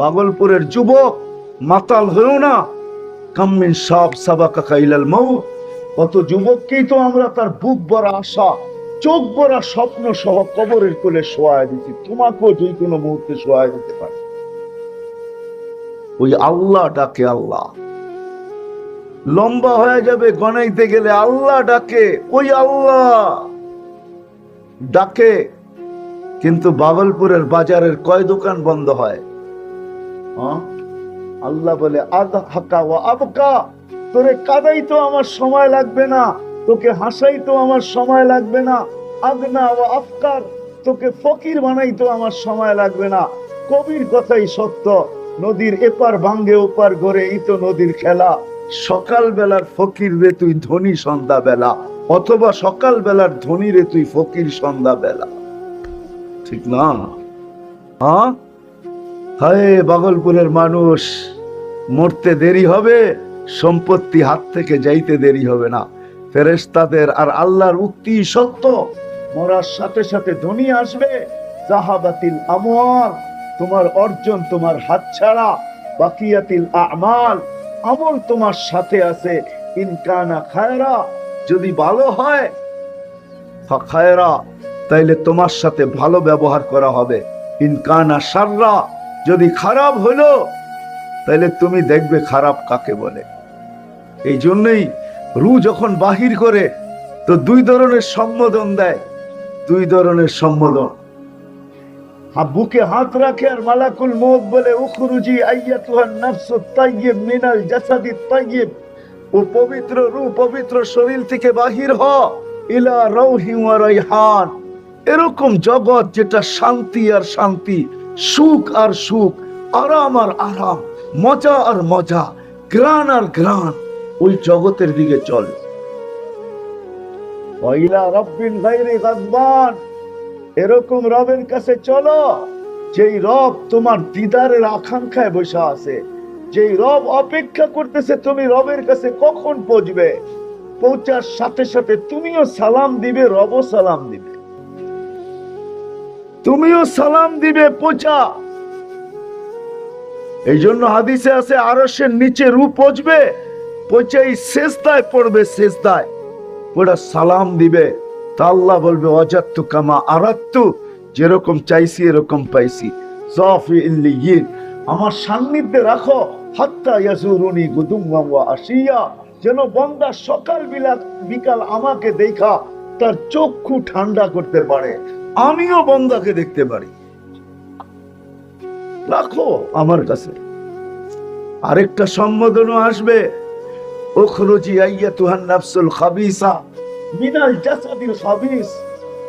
ভাগলপুরের যুবক মাতাল হয়েও না, কাম্মিন সাব সাবাকা কাইলাল মাউত, কত যুবককেই তো আমরা তার বুক ভরা আশা, চোখ ভরা স্বপ্ন সহ কবরের কোলে শোয়ায় দিচ্ছি। তোমাকেও যে কোনো মুহূর্তে শোয়ায় দিতে পারে। ওই আল্লাহ ডাকে, আল্লাহ লম্বা হয়ে যাবে গণাইতে গেলে। আল্লাহ ডাকে, ওই আল্লাহ ডাকে। কিন্তু ভাগলপুরের বাজারের কয় দোকান বন্ধ হয়? আল্লাহ বলে আদহাকা ওয়া আবকা, তোরে কাদাই তো আমার সময় লাগবে না, তোকে হাসাই তো আমার সময় লাগবে না। আগনা ওয়া আফকার, তোকে ফকির বানাই তো আমার সময় লাগবে না। কবির কথাই সত্য, নদীর এপার ভাঙ্গে ওপার গড়ে, এই তো নদীর খেলা। সকাল বেলার ফকির রে তুই ধনী সন্ধ্যা বেলা, অথবা সকাল বেলার ধনী রে তুই ফকির সন্ধ্যা বেলা। ঠিক না? হ্যাঁ, হায় ভাগলপুরের মানুষ, মরতে দেরি হবে, সম্পত্তি হাত থেকে যাইতে দেরি হবে না। ফেরেশতাদের আর আল্লাহর উক্তি সত্য, মরার সাথে সাথে ধনী আসবে। জাহাবাতিল আমওয়াল, তোমার অর্জন তোমার হাত ছাড়া। বাকিয়াতিল আমাল, আমল তোমার সাথে আছে। ইনকানা খায়রা, যদি ভালো হয়, ফাখায়রা, তাইলে তোমার সাথে ভালো ব্যবহার করা হবে। ইনকানা শাররা, যদি খারাপ হলো, তাইলে তুমি দেখবে খারাপ কাকে বলে। এই জন্যই রু যখন বাহির করে তো দুই ধরনের সম্বোধন দেয়, দুই ধরনের সম্বোধন। বুকে হাত রাখে আর মালাকুল মউত বলে, উখরুজি আইয়াতুহান নাফসুত তাইয়্যিব মিনাল জাসাদিত তাইয়্যিব, ও পবিত্র রূহ পবিত্র শরীর থেকে বাহির হ, ইলা রাউহি ওয়া রাইহান। এরকম জগৎ যেটা শান্তি আর শান্তি, সুখ আর সুখ, আরাম আর আরাম, মজা আর মজা, গ্রান আর গ্রান, ওই জগতের দিকে চল। ওয়াইলা রাব্বিল গায়রি গাযবান, এরকম রবের কাছে চলো, যেই রব তোমার দিদারের আকাঙ্ক্ষায় বসে আছে, যেই রব অপেক্ষা করতেছে তুমি রবের কাছে কখন পৌঁছবে। পৌঁছার সাথে সাথে তুমিও সালাম দিবে, রবও সালাম দিবে, তুমিও সালাম দিবে। পৌঁছা, এই জন্য হাদিসে আছে আরশের নিচে রূহ পৌঁছবে, পৌঁছাই সেজদায় পড়বে, সেজদায় পড়া সালাম দিবে। তা আল্লাহ বলবে ওয়াজাদতু কামা আরাদতু, যেরকম চাইছি এরকম পাইছি। সাফি ইল্লিয়িন, আমার সান্নিধ্যে রাখো, হাত্তা ইয়াজুরুনি গুদুওয়া ওয়া আশিয়া, যেন বান্দা সকাল বিকাল আমাকে দেখা তার চক্ষু ঠান্ডা করতে পারে, আমিও বান্দাকে দেখতে পারি। রাখো আমার কাছে। আরেকটা সম্বোধনও আসবে, উখরুজি আইয়াতুহান নাফসুল খাবিসা মিনাল জাসাদিল খাবিস,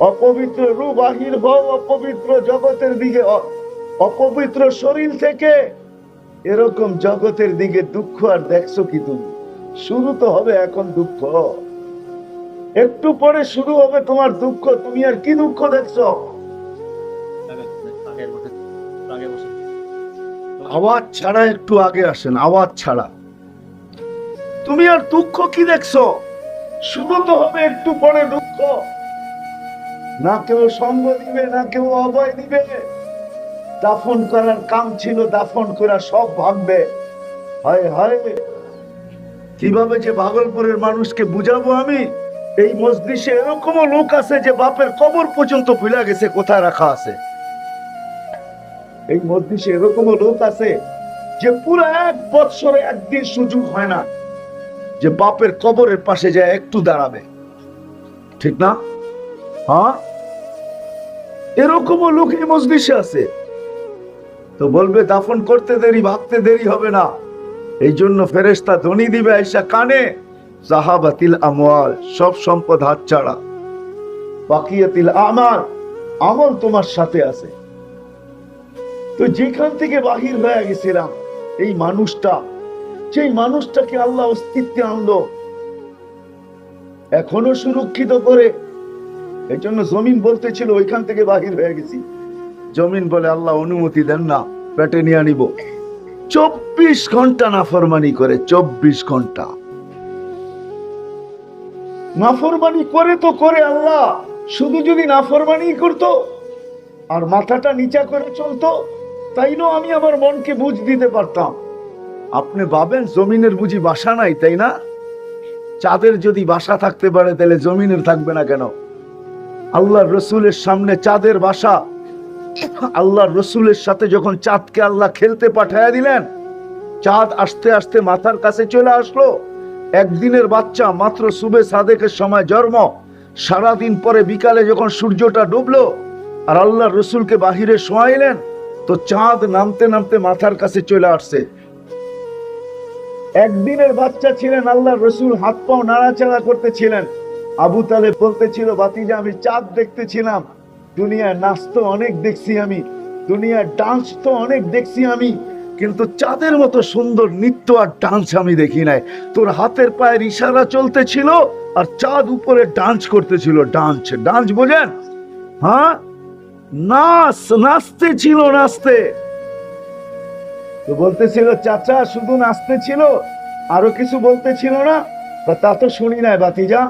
অপবিত্র রূহ বাহির হও অপবিত্র জগতের দিকে, অপবিত্র শরীর থেকে। এরকম জগতের দিকে দুঃখ আর দেখছো কি তুমি? শুরু তো হবে এখন দুঃখ, একটু পরে শুরু হবে তোমার দুঃখ। তুমি আর কি দুঃখ দেখছো? আওয়াজ ছাড়া একটু আগে আসেন, আওয়াজ ছাড়া। তুমি আর দুঃখ কি দেখছো? শুরু তো হবে একটু পরে দুঃখ। না কেউ সঙ্গ দিবে, না কেউ অভয় দিবে। দাফন করার কাম ছিল, দাফন করা সব ভাঙবে। হায় হায়, কিভাবে যে ভাগলপুরের মানুষকে বুঝাবো আমি। এই মজলিসে এরকমও লোক আছে যে বাপের কবর পর্যন্ত ভুলে গেছে কোথায় রাখা আছে। এই মজলিসে এরকমও লোক আছে যে পুরো এক বৎসরে একদিন সুযোগ হয় না যে বাপের কবরের পাশে যায় একটু দাঁড়াবে। ঠিক না? হ্যাঁ, এরকমও লোক এই মজলিসে আছে। তো বলবে দাফন করতে দেরি, ভাবতে দেরি হবে না। এই জন্য ফেরেশতা ধ্বনি দিবে আয়েশা কানে, জাহাবাতিল আমওয়াল, সব সম্পদ হাত ছাড়া। বাকিয়াতিল আমাল, আমল তোমার সাথে আছে। তো যেখান থেকে বাহির হয়ে গেছিলাম, এই মানুষটা, সেই মানুষটাকে আল্লাহ অস্তিত্বে আনলো, এখনো সুরক্ষিত করে। এই জন্য জমিন বলতেছিল ওইখান থেকে বাহির হয়ে গেছি। জমিন বলে আল্লাহ অনুমতি দেন না, পেটে নিয়ে নিব। 24 ঘন্টা নাফরমানি করে, 24 ঘন্টা নাফরমানি করে। তো করে আল্লাহ, শুধু যদি নাফরমানি করতো আর মাথাটা নিচা করে চলতো, তাইলেও আমি আমার মনকে বুঝ দিতে পারতাম। আপনি ভাবেন জমিনের বুঝি বাসা নাই, তাই না? চাঁদের যদি বাসা থাকতে পারে তাহলে জমিনের থাকবে না কেন? আল্লাহর রসুলের সামনে চাঁদের বাসা। আল্লাহর রসুলের সাথে যখন চাঁদকে আল্লাহ খেলতে পাঠাইয়া দিলেন, চাঁদ আস্তে আস্তে মাথার কাছে চলে আসলো। একদিনের বাচ্চা, মাত্র সুবে সাদেকের সময় জন্ম, সারাদিন পরে বিকালে যখন সূর্যটা ডুবলো আর আল্লাহর রসুলকে বাহিরে শোয়াইলেন, তো চাঁদ নামতে নামতে মাথার কাছে চলে আসছে। একদিনের বাচ্চা ছিলেন, আল্লাহর রসুল হাত পাও নাড়াচাড়া করতেছিলেন। আবু তালেব বলতেছিল, ভাতিজা আমি চাঁদ দেখতেছিলাম, দুনিয়ায় নাচ তো অনেক দেখছি আমি, দুনিয়ার ডান্স তো অনেক দেখছি আমি, কিন্তু চাঁদের মতো সুন্দর নৃত্য আর ডান্স আমি দেখি নাই। তোর হাতের পায়ের ইশারা চলতেছিল আর চাঁদ উপরে ডান্স করতেছিল। ডান্স, ডান্স বোঝেন? হ্যাঁ, নাচ, নাচতে ছিল, নাচতে। তো বলতেছিল, চাচা শুধু নাচতে ছিল, আরো কিছু বলতে ছিল না? তা তো শুনি নাই বাতিজা।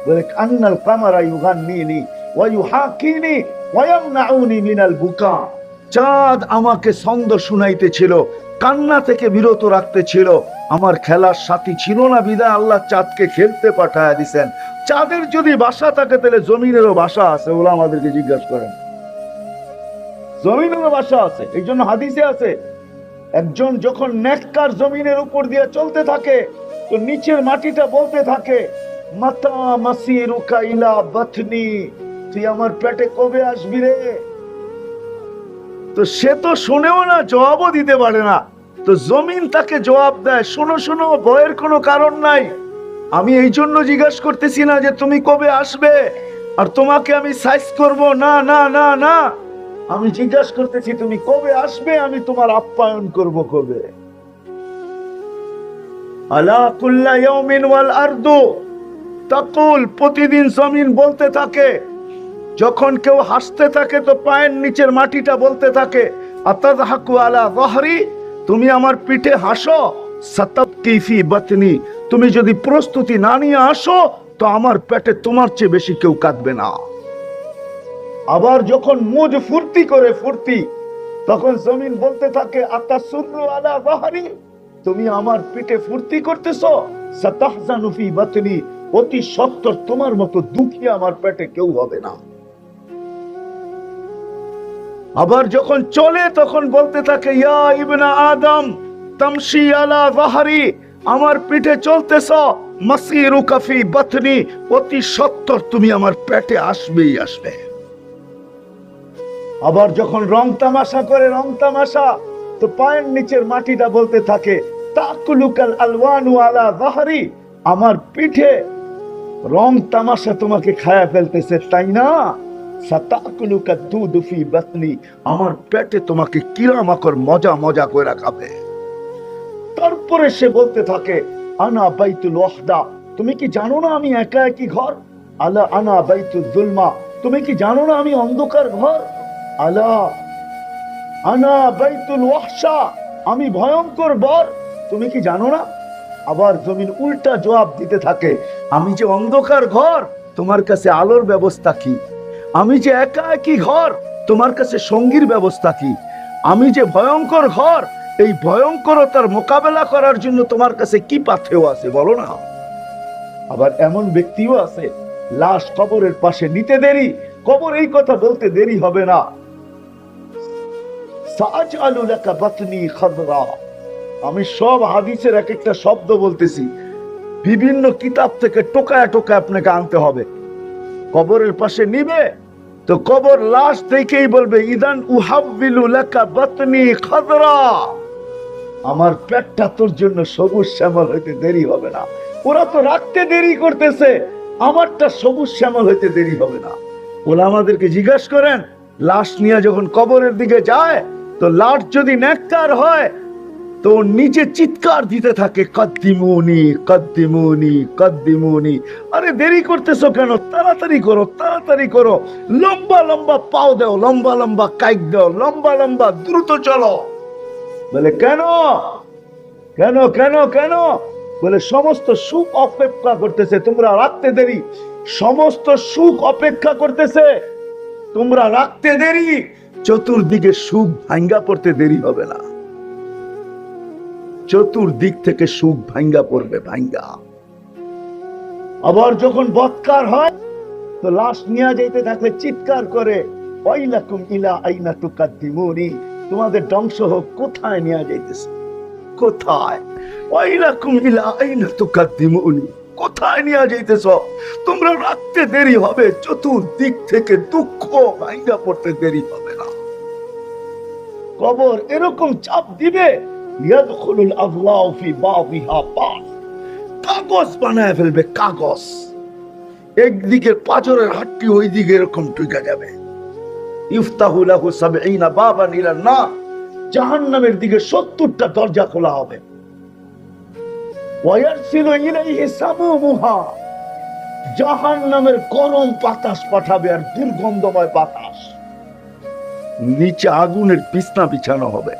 বলে, কান্নাল কামারা ইউগান্নিনি ওয়া ইউহাকিনি ওয়া ইয়ামনাউনি মিনাল বুকা। চাঁদ আমাকে ছন্দ শুনাইতেছিল, কান্না থেকে বিরত রাখতেছিল। আমার খেলার সাথী ছিল না বিদায় আল্লাহ চাঁদকে খেলতে পাঠায় দিছেন। চাঁদের যদি বাসা থাকে তাহলে জমিনেরও বাসা আছে। ওরা আমাদেরকে জিজ্ঞাসা করেন, জমিনেরও বাসা আছে। এই জন্য হাদিসে আছে, একজন যখন নেককার জমিনের উপর দিয়ে চলতে থাকে তো নিচের মাটিটা বলতে থাকে, মাতা মাসিরুকা ইলা বাতনি, তুই আমার পেটে কবে আসবি রে? তো সে তো শুনেও না, জবাবও দিতে পারে না। তো জমিন তাকে জবাব দেয়, শোনো শোনো, ভয়ের কোনো কারণ নাই। আমি এই জন্য জিজ্ঞাসা করতেছি না যে তুমি কবে আসবে আর তোমাকে আমি সাইজ করব, না না না না, আমি জিজ্ঞাসা করতেছি তুমি কবে আসবে, আমি তোমার আপ্যায়ন করব কবে। আলা কুল্লা ইয়াউমিন ওয়াল আরদু তাকুল, প্রতিদিন জমিন বলতে থাকে। যখন কেউ হাসতে থাকে তো পায়ের নিচের মাটিটা বলতে থাকে, আতাযহাকু আলা যাহরি, তুমি আমার পিঠে হাসো, সাতাবকি ফি বাতনি, তুমি যদি প্রস্তুতি না নিয়ে আসো তো আমার পেটে তোমার চেয়ে বেশি কেউ কাঁদবে না। আবার যখন মুজ ফুর্তি করে, ফুর্তি, তখন জমিন বলতে থাকে, আতাসুররু আলা যাহরি, তুমি আমার পিঠে ফুর্তি করতেছো, সাতাহজানু ফি বাতনি, অতি সত্বর তোমার মতো দুঃখী আমার পেটে কেউ হবে না। আবার যখন চলে তখন বলতে থাকে, ইয়া ইবনা আদম তামশি আলা যাহরি, আমার পিঠে চলতেছ, মাসিরুকা ফি বাতনি, অতি সত্বর তুমি আমার পেটে আসবেই আসবে। আবার যখন রং তামাশা করে, রং তামাশা, তো পায়ের নিচের মাটিটা বলতে থাকে, তাকুলুকাল আলওয়ানু আলা যাহরি, আমার পিঠে রং তামাশা তোমাকে খায়া ফেলতেছে, তাই না? সাতাকুলুকা দুধু ফি বাতনি, আমার পেটে তোমাকে কিরামাকড় মজা মজা করে খাবে। তারপরে সে বলতে থাকে, আনা বাইতুল ওয়াহদা, তুমি কি জানো না আমি একা একই ঘর? আলা আনা বাইতুল যুলমা, তুমি কি জানো না আমি অন্ধকার ঘর? আলা আনা বাইতুল ওয়াহশা, আমি ভয়ঙ্কর বর, তুমি কি জানো না? আবার জমিন উল্টা জবাব দিতে থাকে, আমি যে অন্ধকার ঘর, তোমার কাছে আলোর ব্যবস্থা কি? আমি যে একা একই ঘর, তোমার কাছে সঙ্গীর ব্যবস্থা কি? আমি যে ভয়ঙ্কর ঘর, এই ভয়ঙ্করতার মোকাবেলা করার জন্য তোমার কাছে কি পাথেয় আছে বলো না? আবার এমন ব্যক্তিও আছে, লাশ কবরের পাশে নিতে দেরি, কবর এই কথা বলতে দেরি হবে না, সাআজআলু লাকা বাতনি খাদরা। আমি সব হাদিসের এক একটা শব্দ বলতেছি, বিভিন্ন কিতাব থেকে টোকায় টোকায় আপনাকে আনতে হবে। কবরের পাশে নিবে তো কবর লাশ দেখেই বলবে, ইদান উহাব্বিলু লাকা বাতনি খাদরা, আমার পেটটা তোর জন্য সবুজ শ্যামল হইতে দেরি হবে না। ওরা তো রাখতে দেরি করতেছে, আমারটা সবুজ শ্যামল হইতে দেরি হবে না। ওরা আমাদেরকে জিজ্ঞাসা করেন, লাশ নিয়ে যখন কবরের দিকে যায় তো লাশ যদি নেককার হয় তো নিচে চিৎকার দিতে থাকে, কদ্দিমুনি কদ্দিমুনি কদ্দিমুনি, আরে দেরি করতেছো কেন, তাড়াতাড়ি করো তাড়াতাড়ি করো, লম্বা লম্বা পাও দাও, লম্বা লম্বা কাইক দাও, লম্বা লম্বা দ্রুত চলো। বলে কেন কেন কেন কেন? বলে সমস্ত সুখ অপেক্ষা করতেছে, তোমরা রাখতে দেরি, সমস্ত সুখ অপেক্ষা করতেছে, তোমরা রাখতে দেরি, চতুর্দিকে সুখ ভাঙ্গা পড়তে দেরি হবে না, চতুর্দিক থেকে সুখ ভাঙ্গা পড়বে, ভাঙ্গা। আবার যখন বৎকার হয় তো লাশ নিয়ে যাইতে থাকলে চিৎকার করে, ওয়াইলাকুম ইলা আইনা তুকাদ্দিমুনি, তোমাদের ধ্বংস হোক, কোথায় নিয়ে যাইতেছে, কোথায়? ওয়াইলাকুম ইলা আইনা তুকাদ্দিমুনি, কোথায় নিয়ে যাইতেছ? তোমরা রাখতে দেরি হবে, চতুর্দিক থেকে দুঃখ ভাঙ্গা পড়তে দেরি হবে না। কবর এরকম চাপ দিবে, ইয়াদখুলুল আযলাউ ফি বাযিহা বায, কাগজ বানায় ফেলবে, কাগজ। একদিকে পাঁজরের হাড্ডি, ওই দিকে এরকম ঢুকে যাবে। ইফতাহু লাহু ৭০ বাবান ইলান নার, জাহান্নামের দিকে ৭০টা দরজা খোলা হবে। ওয়ায়ারসিলু ইলাইহি সামুমুহা, জাহান্নামের গরম বাতাস পাঠাবে আর দুর্গন্ধময় বাতাস। নিচে আগুনের বিছনা বিছানো হবে,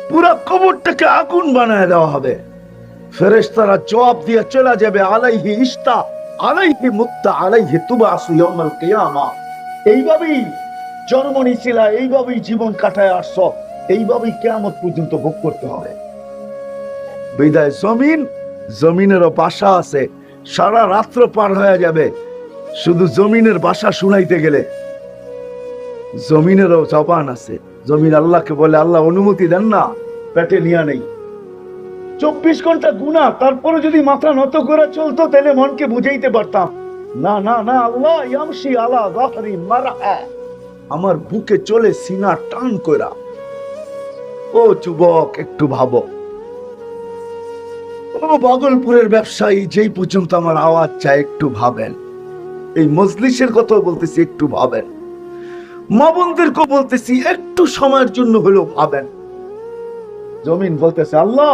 পুরা কবরটাকে আগুন বানায় দেওয়া হবে। ফেরেশতারা জবাব দিয়ে চলে যাবে, আলাইহি ইস্তা আলাইহি মুত্তা আলাইহি তুবাসু ইয়াউমাল কিয়ামা। এইভাবেই জন্ম নিয়েছিলা, এইভাবেই জীবন কাটায় আসছো, এইভাবেই কিয়ামত পর্যন্ত ভোগ করতে হবে। বিদায় জমিন, জমিনেরও বাসা আছে, সারা রাত্র পার হয়ে যাবে শুধু জমিনের বাসা শুনাইতে গেলে। জমিনেরও জবান আছে, জমিন আল্লাহকে বলে, আল্লাহ অনুমতি দেন না, পেটে নিয়ে নেই। 24 ঘন্টা গুনাহ, তারপরে যদি মাথা নত করে চলতো তাহলে মনকে বুঝাইতে পারতাম, না না না, আল্লাহ ইয়ামশি আলা যাহরি মারহা, আমার বুকে চলে সিনা টান কইরা। ও যুবক, একটু ভাবো। ও ভাগলপুরের ব্যবসায়ী, যেই পর্যন্ত আমার আওয়াজ চায় একটু ভাবেন। এই মজলিসের কথা বলতেছি, একটু ভাবেন। মা বোনদেরকে বলতেছি, একটু সময়ের জন্য হলেও ভাবেন। জমিন বলতেছে, আল্লাহ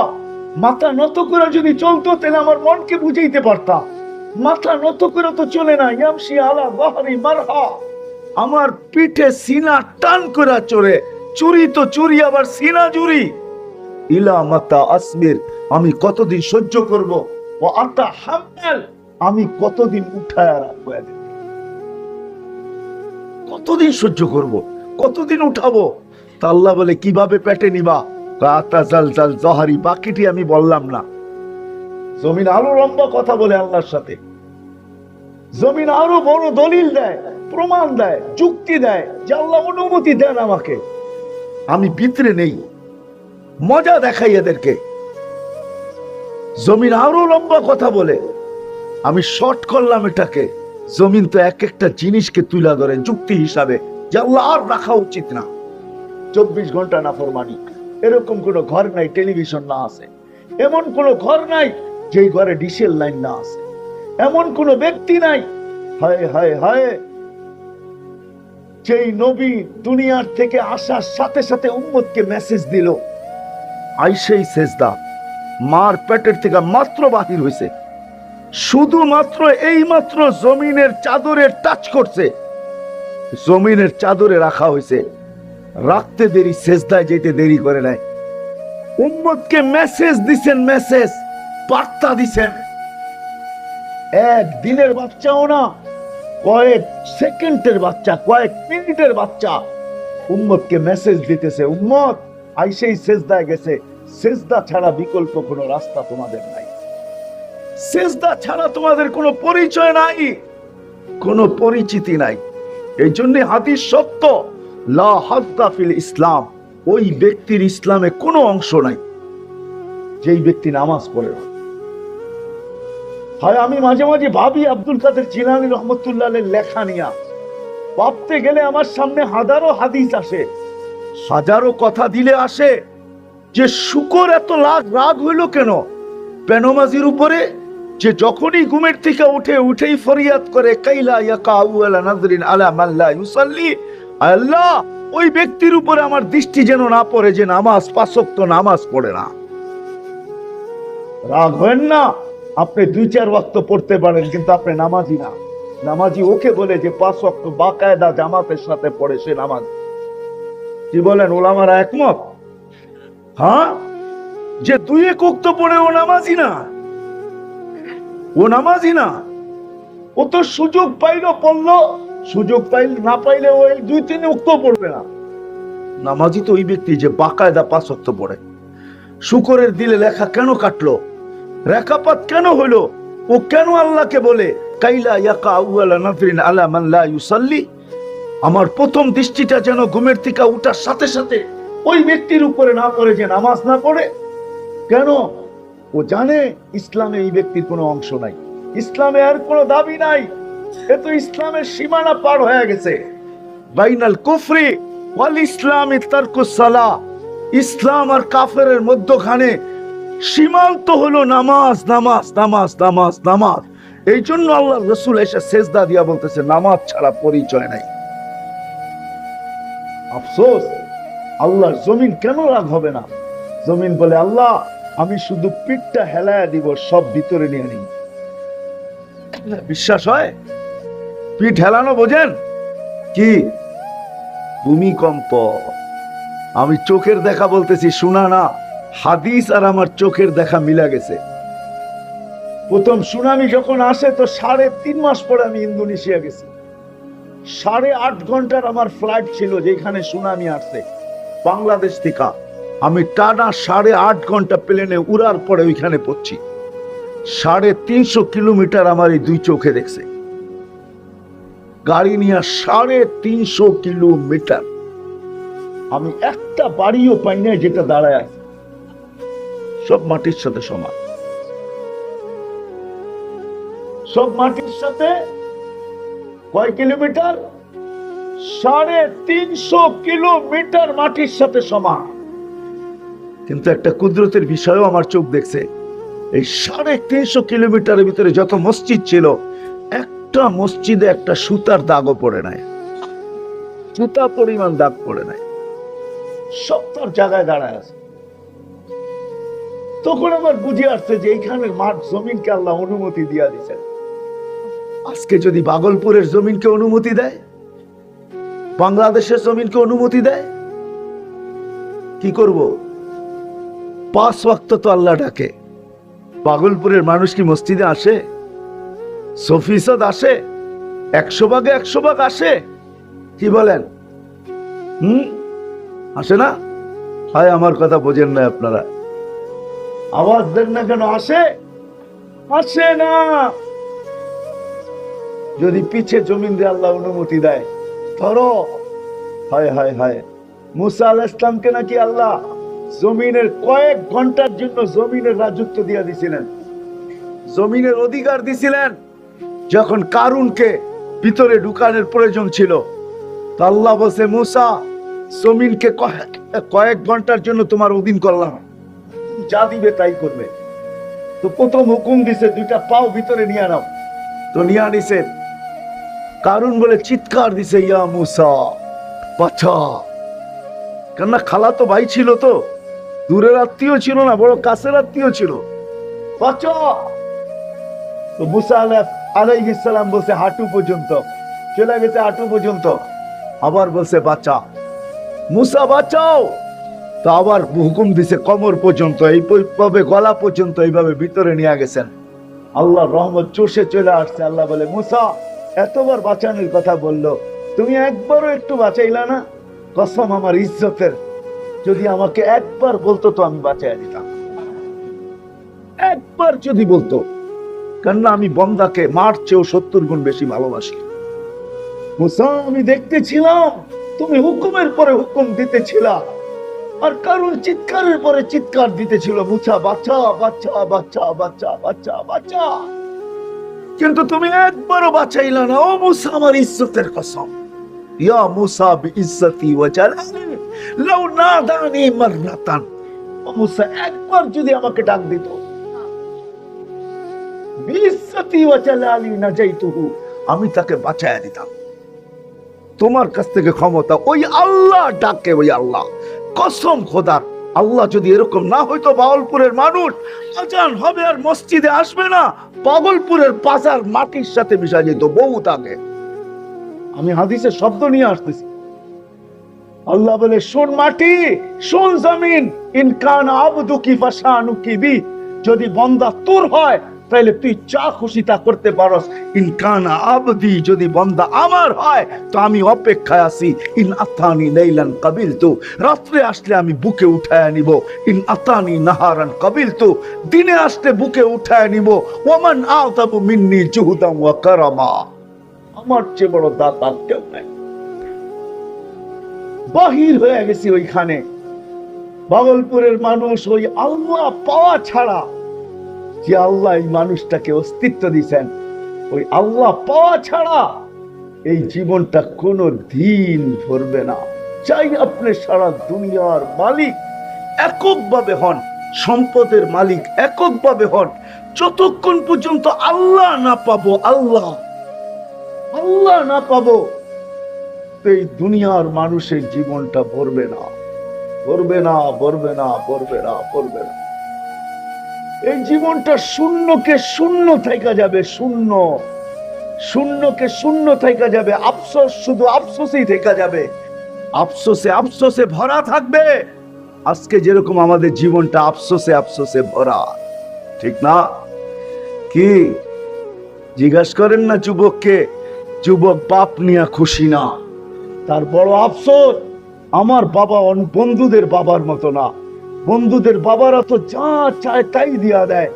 মাথা নত করে যদি চলতো তাহলে আমার মনকে বুঝাইতে পারতাম, মাথা নত করে তো চলে না। ইয়ামশি আলা যাহরি মারহা, আমার পিঠে সিনা টান করে চড়ে, চুরি তো চুরি, আবার সিনা জুরি। ইলা মাতা আসবির, আমি কতদিন সহ্য করব? ও আতা হাম্মাল, আমি কতদিন উঠায় রাখবো, কতদিন সহ্য করব, কতদিন উঠাবো? তা আল্লাহ বলে, কিভাবে পেটে নিবা? আতা জাল জাল জহারি, বাকিটি আমি বললাম না। জমিন আরো লম্বা কথা বলে আল্লাহর সাথে, জমিন আরো বড় দলিল দেয়, প্রমাণ দেয়, যুক্তি দেয় যে আল্লাহ অনুমতি দেন আমাকে, আমি ভিতরে নেই, মজা দেখাই এদেরকে। জমিন আরো লম্বা কথা বলে, আমি শর্ট করলাম এটাকে। জমিন তো এক একটা জিনিসকে তুলে ধরে যুক্তি হিসাবে যে আল্লাহ আর রাখা উচিত না। 24 ঘন্টা নাফরমানি, এরকম কোন ঘর নাই টেলিভিশন না আছে, এমন কোন ঘর নাই যেই ঘরে ডিশের লাইন না আছে, এমন কোন ব্যক্তি নাই, হায় হায় হায়, যেই নবী দুনিয়ার থেকে আসার সাথে সাথে উম্মতকে মেসেজ দিল। আইসেই সেজদা, মার পেটের থেকে মাত্র বাহির হয়েছে, শুধুমাত্র এই মাত্র জমিনের চাদরের টাচ করছে, জমিনের চাদরে রাখা হয়েছে, রাখতে দেরি, সেজদায় যেতে দেরি করে নাই। উম্মতকে মেসেজ দিছেন, মেসেজ বার্তা দিছেন। এক দিনের বাচ্চাও না, কয়েক সেকেন্ডের বাচ্চা, কয়েক মিনিটের বাচ্চা উম্মতকে মেসেজ দিতেছে, উম্মত আইসেই সেজদায় গেছে, সেজদা ছাড়া বিকল্প কোনো রাস্তা তোমাদের নাই, সেজদা ছাড়া তোমাদের কোনো পরিচয় নাই, কোনো পরিচিতি নাই। এই জন্য হাদিস সত্য, লা হাজ্জা ফিল ইসলাম, ওই ব্যক্তির ইসলামে কোনো অংশ নাই যেই ব্যক্তি নামাজ পড়ে না। হয় আমি মাঝে মাঝে ভাবি আব্দুল কাদের জিলানী রহমতুল্লাহ লেখা নিয়া, ভাবতে গেলে আমার সামনে হাজারো হাদিস আসে, হাজারো কথা দিলে আসে যে শুকর এত রাগ হইল কেন বেনমাজির উপরে, যে যখনই ঘুমের থেকে উঠে উঠেই ফরিয়াদ করে, কাইলা ইয়াকাউ আলা নাযরিন আলা মান লা ইউসাল্লি, আল্লাহ ওই ব্যক্তির উপরে আমার দৃষ্টি যেন না পড়ে যে নামাজ, ৫ ওয়াক্ত নামাজ পড়ে না। রাগ হয় না, আপনি ২-৪ ওয়াক্ত পড়তে পারেন কিন্তু আপনি নামাজি না। নামাজি ওকে বলে যে ৫ ওয়াক্ত বাকায়দা জামাতের সাথে পড়ে সে নামাজ। কি বলেন, ওলামারা একমত? হ্যাঁ, যে ২-১ ওয়াক্ত পড়ে ও নামাজি না, ও নামাজি না। ও তো সুযোগ পাইলো, পড়লো, সুযোগ না পাইলে ওই 2-3 ওয়াক্ত পড়বে না। নামাজি তো ওই ব্যক্তি যে বাকায়দা 5 ওয়াক্ত পড়ে। শুকরের দিলে লেখা কেন কাটলো, রেখাপাত কেন হইলো, ও কেন আল্লাহকে বলে কাইলা ইয়াকা আউয়ালা নাযরিন আলা মান লা ইউসাল্লি, আমার প্রথম দৃষ্টিটা যেন ঘুমের থেকে উঠার সাথে সাথে ওই ব্যক্তির উপরে না পড়ে যে নামাজ না পড়ে। কেন? ও জানে ইসলামে এই ব্যক্তির কোনো অংশ নাই, ইসলামে আর কোনো দাবি নাই, এ তো ইসলামের সীমানা পার হয়ে গেছে। বাইনাল কুফরি ওয়াল ইসলামি তারকুস সালাহ, ইসলাম আর কাফেরের মধ্যখানে সীমান্ত হলো নামাজ নামাজ নামাজ নামাজ নামাজ। এই জন্য আল্লাহ রসুল এসে সেজদা দিয়া বলতেছে নামাজ ছাড়া পরিচয় নাই। আফসোস, আল্লাহর জমিন কেন রাগ হবে না? জমিন বলে আল্লাহ আমি শুধু পিঠটা হেলায়া দিব, সব ভিতরে নিয়ে নিই। বিশ্বাস হয়? পিঠ হেলানো বোঝেন কি? ভূমিকম্প। আমি চোখের দেখা বলতেছি, শোনা না, হাদিস আর আমার চোখের দেখা মিলা গেছে। প্রথম সুনামি যখন আসে তো 3.5 মাস পরে আমি ইন্দোনেশিয়া গেছি। 8.5 ঘন্টার আমার ফ্লাইট ছিল যেখানে সুনামি আসছে বাংলাদেশ থেকে। আমি টানা 8.5 ঘন্টা প্লেনে উড়ার পরে ওইখানে পড়ছি। 350 কিলোমিটার আমার এই 2 চোখে দেখছে। গাড়ি নিয়ে 350 কিলোমিটার। আমি একটা বাড়িও পাই না যেটা দাঁড়ায় আছে, সব মাটির সাথে সমান। সব মাটির সাথে কয় কিলোমিটার? 350 কিলোমিটার মাটির সাথে সমান। কিন্তু একটা কুদরতের বিষয়ও আমার চোখ দেখছে, এই 350 কিলোমিটারের ভিতরে যত মসজিদ ছিল, একটা মসজিদে একটা সুতার দাগও পড়ে নাই, সুতা পরিমাণ দাগ পড়ে নাই, সব তার জায়গায় দাঁড়ায় আছে। তখন আমার বুঝে আসছে যে এইখানের মাঠ জমিনকে আল্লাহ অনুমতি দিয়া দিচ্ছেন। আজকে যদি ভাগলপুরের জমিনকে অনুমতি দেয়, বাংলাদেশের জমিনকে অনুমতি দেয়, কি করব? 5 ওয়াক্ত তো আল্লাহ ডাকে। ভাগলপুরের মানুষ কি মসজিদে আসে? সফিসদ আসে? 100 ভাগে 100 ভাগ আসে? কি বলেন? আসে না? হয় আমার কথা বোঝেন না আপনারা, আওয়াজ দেন না কেন? আসে? আসে না। যদি পিছে জমিন দিয়ে আল্লাহ অনুমতি দেয়, ধরো হায় হায় হায়, মুসা আলাইহিস সালামকে নাকি আল্লাহ জমিনের কয়েক ঘন্টার জন্য জমিনের রাজত্ব দিয়ে দিছিলেন, জমিনের অধিকার দিছিলেন। যখন কারুনকে ভিতরে ঢুকানোর প্রয়োজন ছিল, তো আল্লাহ বলছে মুসা জমিনকে কয়েক ঘন্টার জন্য তোমার অধীন করলাম, যা দিবে তাই করবে। তো প্রথম হুকুম দিছে 2টা পাও ভিতরে নিয়ে নাও, তো নিয়ে আনিছে। কারুন বলে চিৎকার দিছে, ইয়া মুসা বাঁচা। কেননা খালা তো ভাই ছিল, তো দূরের আত্মীয় ছিল না, বড় কাছের আত্মীয় ছিল, বাঁচা। তো মুসা আলাইহিস সালাম বলছে হাঁটু পর্যন্ত, চলে গেছে হাঁটু পর্যন্ত, আবার বলছে বাঁচা, মুসা বাঁচাও। তো আবার হুকুম দিছে কোমর পর্যন্ত, এইভাবে গলা পর্যন্ত এইভাবে ভিতরে নিয়ে গেছেন। আল্লাহ রহমত চষে চলে আসছে। আল্লাহ বলে মুসা এতবার বাঁচানোর কথা বললো, তুমি একবারও একটু বাঁচাইলা না? কসম আমার ইজ্জতের, যদি আমাকে একবার বলতো তো আমি বাঁচাইয়া দিতাম, একবার যদি বলতো। কেননা আমি বন্দাকে মার চেয়েও 70 গুণ বেশি ভালোবাসি। মুসা আমি দেখতেছিলাম তুমি হুকুমের পরে হুকুম দিতেছিলা, আর কারণ চিৎকারের পরে চিৎকার দিতেছিল, মুসা বাচ্চা বাচ্চা বাচ্চা বাচ্চা বাচ্চা বাচ্চা, কিন্তু তুমি একবারও বাঁচাইলা না। ও মুসা আমার ইজ্জতের কসম, ইয়া মুসা বিইজ্জতি ওয়া জালালি লাউ নাদানি মাররাতান, ও মুসা একবার যদি আমাকে ডাক দিত, বিইজ্জতি ওয়া জালালি নাজাইতুহু, আমি তাকে বাঁচায়া দিতাম। তোমার কাছ থেকে ক্ষমতা ওই আল্লাহ ডাকে, ওই আল্লাহ কসম খোদার। আল্লাহ যদি এরকম না হইতো, বাগলপুরের মানুষ আজান হবে আর মসজিদে আসবে না, পাগলপুরের বাজার মাটির সাথে মিশা যেত বহুত আগে। আমি হাদিসের শব্দ নিয়ে আসতেছি। আল্লাহ বলে শোন মাটি, শোন জমিন, ইনকান আবদুকি ফাশানুকি বি, যদি বান্দা তোর হয় তাইলে তুই যা খুশি তা করতে পারস। ইন কানা আবদি, যদি বান্দা আমার হয় তো আমি অপেক্ষায় আছি। ইন আতানি লাইলান কাবিলতু, রাত্রে আসলে আমি বুকে উঠায় নিব। ইন আতানি নাহারান কাবিলতু, দিনে আসলে বুকে উঠায় নিব। ওমান আতাবু মিন্নি জুহুদাম ওয়া কারামা, আমার চেয়ে বড় দাতা কেউ নাই। বাহির হয়ে গেছি ওইখানে। ভাগলপুরের মানুষ ওই আল্লাহ পাওয়া ছাড়া, যে আল্লাহ এই মানুষটাকে অস্তিত্ব দিয়েছেন, ওই আল্লাহ পাওয়া ছাড়া এই জীবনটা কোনো দিন ভরবে না। চাই আপনি সারা দুনিয়ার মালিক এককভাবে হন, সম্পদের মালিক এককভাবে হন, যতক্ষণ পর্যন্ত আল্লাহ না পাবো, আল্লাহ না পাবো, এই দুনিয়ার মানুষের জীবনটা ভরবে না, ভরবে না, ভরবে না, ভরবে না, ভরবে না। এই জীবনটা শূন্যকে শূন্য থেকে যাবে, শূন্য, শূন্যকে শূন্য থেকে যাবে। আফসোস শুধু আফসোসই থেকে যাবে, আফসোসে আফসোসে ভরা থাকবে। আজকে যেরকম আমাদের জীবনটা আফসোসে আফসোসে ভরা, ঠিক না? কি জিজ্ঞাসা করেন না যুবককে, যুবক বাপ নিয়ে খুশি না, তার বড় আফসোস আমার বাবা বন্ধুদের বাবার মতো না। বন্ধুদের বাবারা তো যা চায় তাই দিয়া দেয়,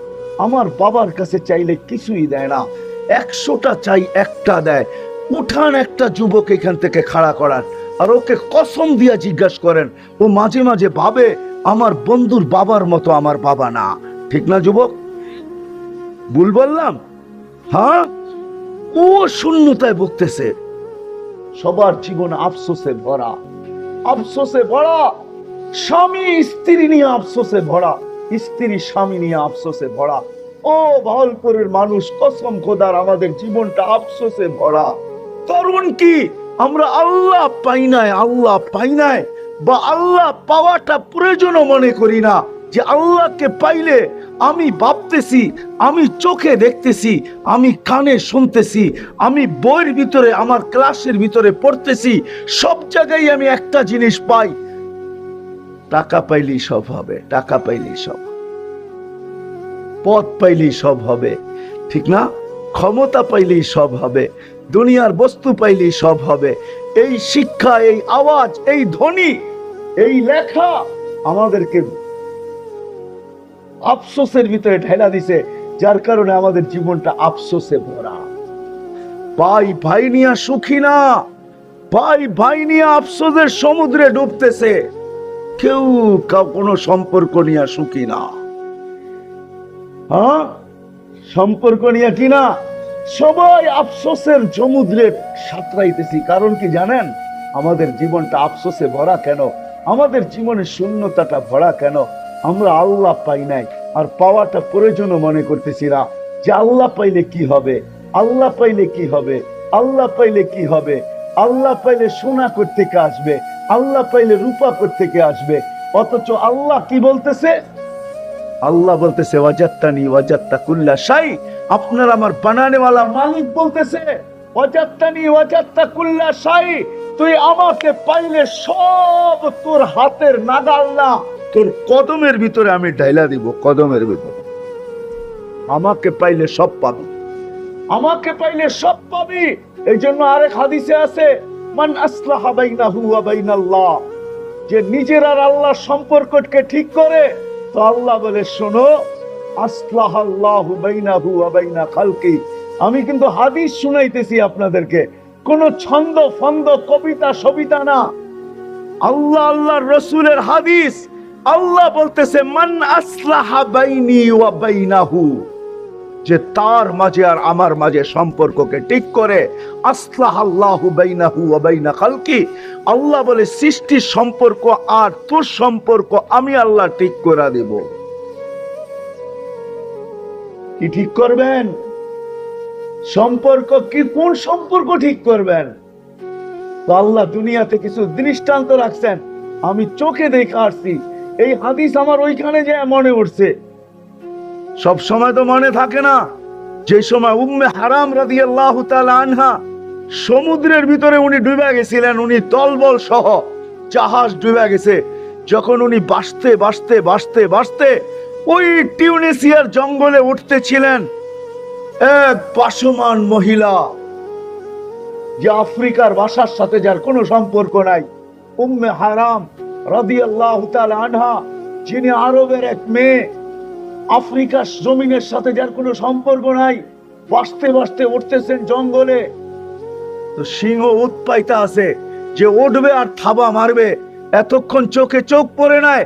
আমার বাবার কাছে চাইলে কিছুই দেয় না, 100টা চাই একটা দেয়। উঠান একটা যুবক এখান থেকে খাড়া করান, আর ওকে কসম দিয়া জিজ্ঞাসা করেন, ও মাঝে মাঝে ভাবে আমার বন্ধুর বাবার মতো আমার বাবা না। ঠিক না যুবক? ভুল বললাম? হ্যাঁ, ও শূন্যতায় ভুগতেছে। সবার জীবন আফসোসে ভরা, আফসোসে ভরা। স্বামী স্ত্রী নিয়ে আফসোসে ভরা, স্ত্রী স্বামী নিয়ে আফসোসে ভরা। ও ভাগলপুরের মানুষ, কসম খোদার আমাদের জীবনটা আফসোসে ভরা। কারণ কি? আমরা আল্লাহ পাই নাই, আল্লাহ পাই নাই, বা আল্লাহ পাওয়াটা প্রয়োজনও মনে করি না। যে আল্লাহকে পাইলে আমি ভাবতেছি, আমি চোখে দেখতেছি, আমি কানে শুনতেছি, আমি বইয়ের ভিতরে আমার ক্লাসের ভিতরে পড়তেছি, সব জায়গায় আমি একটা জিনিস পাই, টাকা পাইলেই সব হবে, টাকা পাইলেই সব, পদ পাইলেই সব হবে, ঠিক না? ক্ষমতা পাইলেই সব হবে, দুনিয়ার বস্তু পাইলেই সব হবে। এই শিক্ষা, এই আওয়াজ, এই ধ্বনি, এই লেখা আমাদেরকে আফসোসের ভিতরে ঢেলা দিছে, যার কারণে আমাদের জীবনটা আফসোসে ভরা। ভাই ভাই নিয়ে সুখী না, ভাই ভাই নিয়ে আফসোসের সমুদ্রে ডুবতেছে। কেউ কোনো সম্পর্ক নিয়ে সুখী না। হ্যাঁ, সম্পর্ক নিয়ে কি না, সবাই আফসোসের সমুদ্রে সাঁতরাইতেছি। কারণ কি জানেন? আমাদের জীবনটা আফসোসে ভরা কেন? আমাদের জীবনে শূন্যতাটা ভরা কেন? আমরা আল্লাহ পাই নাই, আর পাওয়াটা প্রয়োজনও মনে করতেছি না। যে আল্লাহ পাইলে কি হবে, আল্লাহ পাইলে কি হবে, আল্লাহ পাইলে কি হবে, আল্লাহ পাইলে সোনা কোত্থেকে আসবে, আল্লাহ পাইলে রূপা কোত্থেকে আসবে। অথচ আল্লাহ কি বলতেছে? আল্লাহ বলতেছে ওয়াজাত্তানি ওয়াজাত্তা কুল্লা শাই। আপনার আমার বানানেওয়ালা মালিক বলতেছে ওয়াজাত্তানি ওয়াজাত্তা কুল্লা শাই। তুই আমাকে পাইলে সব তোর হাতের নাগাল না, তোর কদমের ভিতরে আমি ঢাইলা দিব, কদমের ভিতরে। আমাকে পাইলে সব পাবি, আমাকে পাইলে সব পাবি। এই জন্য আরেক হাদিসে আছে, মান আসলাহা বাইনাহু ওয়া বাইনাল্লাহ, যে নিজের আর আল্লাহর সম্পর্ককে ঠিক করে, তো আল্লাহ বলে শোনো, আসলাহাল্লাহু বাইনাহু ওয়া বাইনা খালকি। আমি কিন্তু হাদিস শুনাইতেছি আপনাদেরকে, কোন ছন্দ ফন্দ কবিতা সবিতা না, আল্লাহ আল্লাহর রাসূলের হাদিস। আল্লাহ বলতেছে মান আসলাহা বাইনি ওয়া বাইনাহু, যে তার মাঝে আর আমার মাঝে সম্পর্ককে ঠিক করে, আসলাহাল্লাহু বাইনাহু ওয়া বাইনা খালকি। আল্লাহ বলে সৃষ্টির সম্পর্ক আর তোর সম্পর্ক আমি আল্লাহ ঠিক করে দেব। কি ঠিক করবেন? সম্পর্ক কি, কোন সম্পর্ক ঠিক করবেন? তো আল্লাহ দুনিয়াতে কিছু দৃষ্টান্ত রাখছেন, আমি চোখে দেখে আসছি। এই হাদিস আমার ওইখানে যে মনে উঠছে, সব সময় তো মনে থাকে না। যে সময় উম্মে হারাম রাদিয়াল্লাহু তাআলা আনহা সমুদ্রের ভিতরে উনি ডুবে গেছিলেন, উনি দলবল সহ, জাহাজ ডুবে গেছে। যখন উনি বাঁচতে বাঁচতে বাঁচতে বাঁচতে ওই টিউনিসিয়ার জঙ্গলে উঠতেছিলেন, এক পাশমান মহিলা, যে আফ্রিকার ভাষার সাথে যার কোনো সম্পর্ক নাই, উম্মে হারাম রাদিয়াল্লাহু তাআলা আনহা, যিনি আরবের এক মেয়ে, আফ্রিকার জমিনের সাথে যার কোনো সম্পর্ক নাই, বাঁচতে বাঁচতে উঠতেছেন জঙ্গলে। তো সিংহ উৎপাইতা আছে যে উঠবে আর থাবা মারবে, এতক্ষণ চোখে চোখ পড়ে নাই।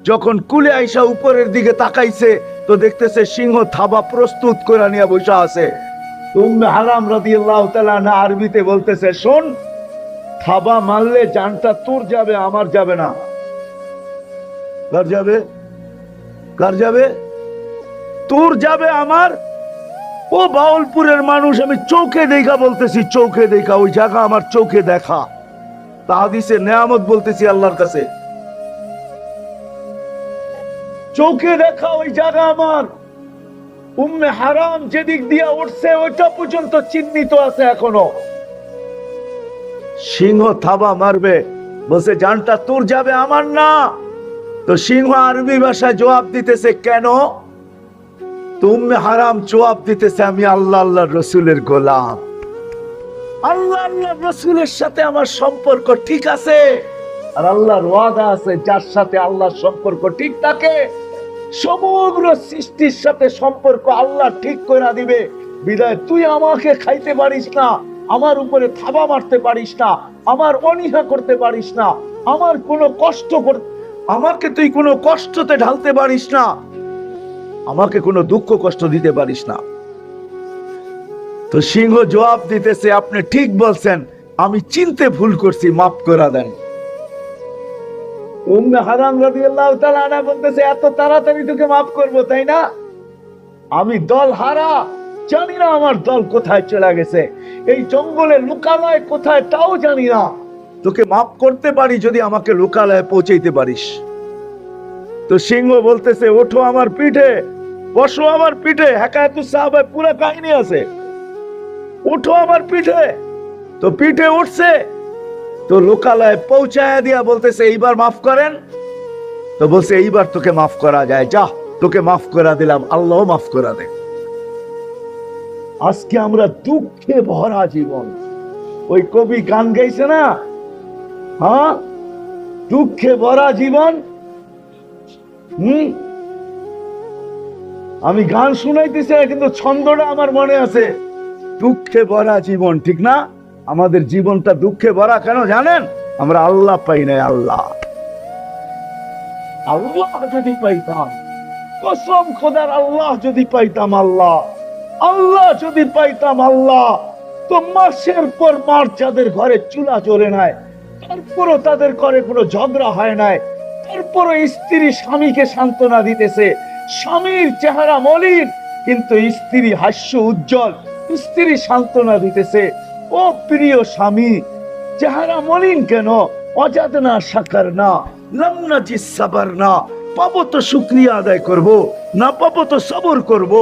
যখন কুলে আইসা উপরের দিকে তাকাইছে তো দেখতেছে সিংহ থাবা প্রস্তুত করে নিয়ে বসে আছে। উম্মে হারাম রাদিয়াল্লাহু তাআলা না আরবিতে বলতেছে, শোন, থাবা মারলে জানটা তোর যাবে, আমার যাবে না। কার যাবে? কার যাবে? তোর যাবে, আমার। ও বাউলপুরের মানুষ, আমি চোখে দেখা বলতেছি, চোখে দেখা, ওই জায়গা আমার চোখে দেখা। তা হাদিসে নেয়ামত বলতেছি আল্লাহর কাছে, চোখে দেখা ওই জায়গা আমার। উম্মে হারাম যেদিক দিয়া উঠছে ওইটা পর্যন্ত চিহ্নিত আছে এখনো। সিংহ থাবা মারবে, বলছে জানটা তোর যাবে, আমার না। তো সিংহ আরবি ভাষায় জবাব দিতেছে, কেন? উম্মে হারাম জবাব দিতেছে, আমি আল্লাহ আল্লাহ রসুলের গোলাম, আল্লাহ আল্লাহ রসুলের সাথে আমার সম্পর্ক ঠিক আছে। আর আল্লাহর ওয়াদা আছে, যার সাথে আল্লাহর সম্পর্ক ঠিক থাকে সমগ্র সৃষ্টির সাথে সম্পর্ক আল্লাহ ঠিক করে দিবে। বিদায় তুই আমাকে খাইতে পারিস না, আমার উপরে থাবা মারতে পারিস না, আমার অনীহা করতে পারিস না, আমার কোনো কষ্ট আমাকে তুই কোনো কষ্টতে ঢালতে পারিস না, আমাকে কোনো দুঃখ কষ্ট দিতে পারিস না। তো সিংহ জবাব দিতেছে, আপনি ঠিক বলছেন, আমি চিনতে ভুল করছি, মাফ করে দেন। উম্মে হারাম রাদিয়াল্লাহু তাআলা আনহা বলতেছে, এত তাড়াতাড়ি তোকে মাফ করব তাই না? আমি দল হারা, জানি না আমার দল কোথায় চলে গেছে, এই জঙ্গলে লোকালয় কোথায় তাও জানি না। তোকে মাফ করতে পারি যদি আমাকে লোকালয়ে পৌঁছাইতে পারিস। তো সিংহ বলতেছে, ওঠো আমার পিঠে, বসো আমার পিঠে। হেকায়াতুস সাহাবায় পুরো কাহিনী আছে, উঠো আমার পিঠে। তো পিঠে উঠছে, তো লোকালয়ে পৌঁছায় দিয়া বলতেছে, এইবার মাফ করেন। তো বলছে, এইবার তোকে মাফ করা যায়, যা তোকে মাফ করা দিলাম, আল্লাহ মাফ করা দে। আজকে আমরা দুঃখে ভরা জীবন, ওই কবি গান গাইছে না, হ্যাঁ, দুঃখে ভরা জীবন। আমি গান শুনাইতেছি না, কিন্তু ছন্দটা আমার মনে আছে, দুঃখে ভরা জীবন, ঠিক না? আমাদের জীবনটা দুঃখে ভরা কেন জানেন? আমরা আল্লাহ পাই নাই। আল্লাহ আল্লাহ যদি পাইতাম, কসম খোদার, আল্লাহ যদি পাইতাম, আল্লাহ আল্লাহ যদি পাইতাম, আল্লাহ, তো মাসের পর মাস যাদের ঘরে চুলা জ্বলে নাই, তারপরও তাদের ঘরে কোনো ঝগড়া হয় নাই, তারপরও স্ত্রী স্বামীকে সান্ত্বনা দিতেছে, স্বামীর চেহারা মলিন কিন্তু স্ত্রী হাস্য উজ্জ্বল, স্ত্রী সান্ত্বনা দিতেছে, ও প্রিয় স্বামী, চেহারা মলিন কেন? অজাদনা সাকার না, লামনা জিসাবার না, পাবো তো শুকরিয়া আদায় করব, না পাবো তো সবর করব।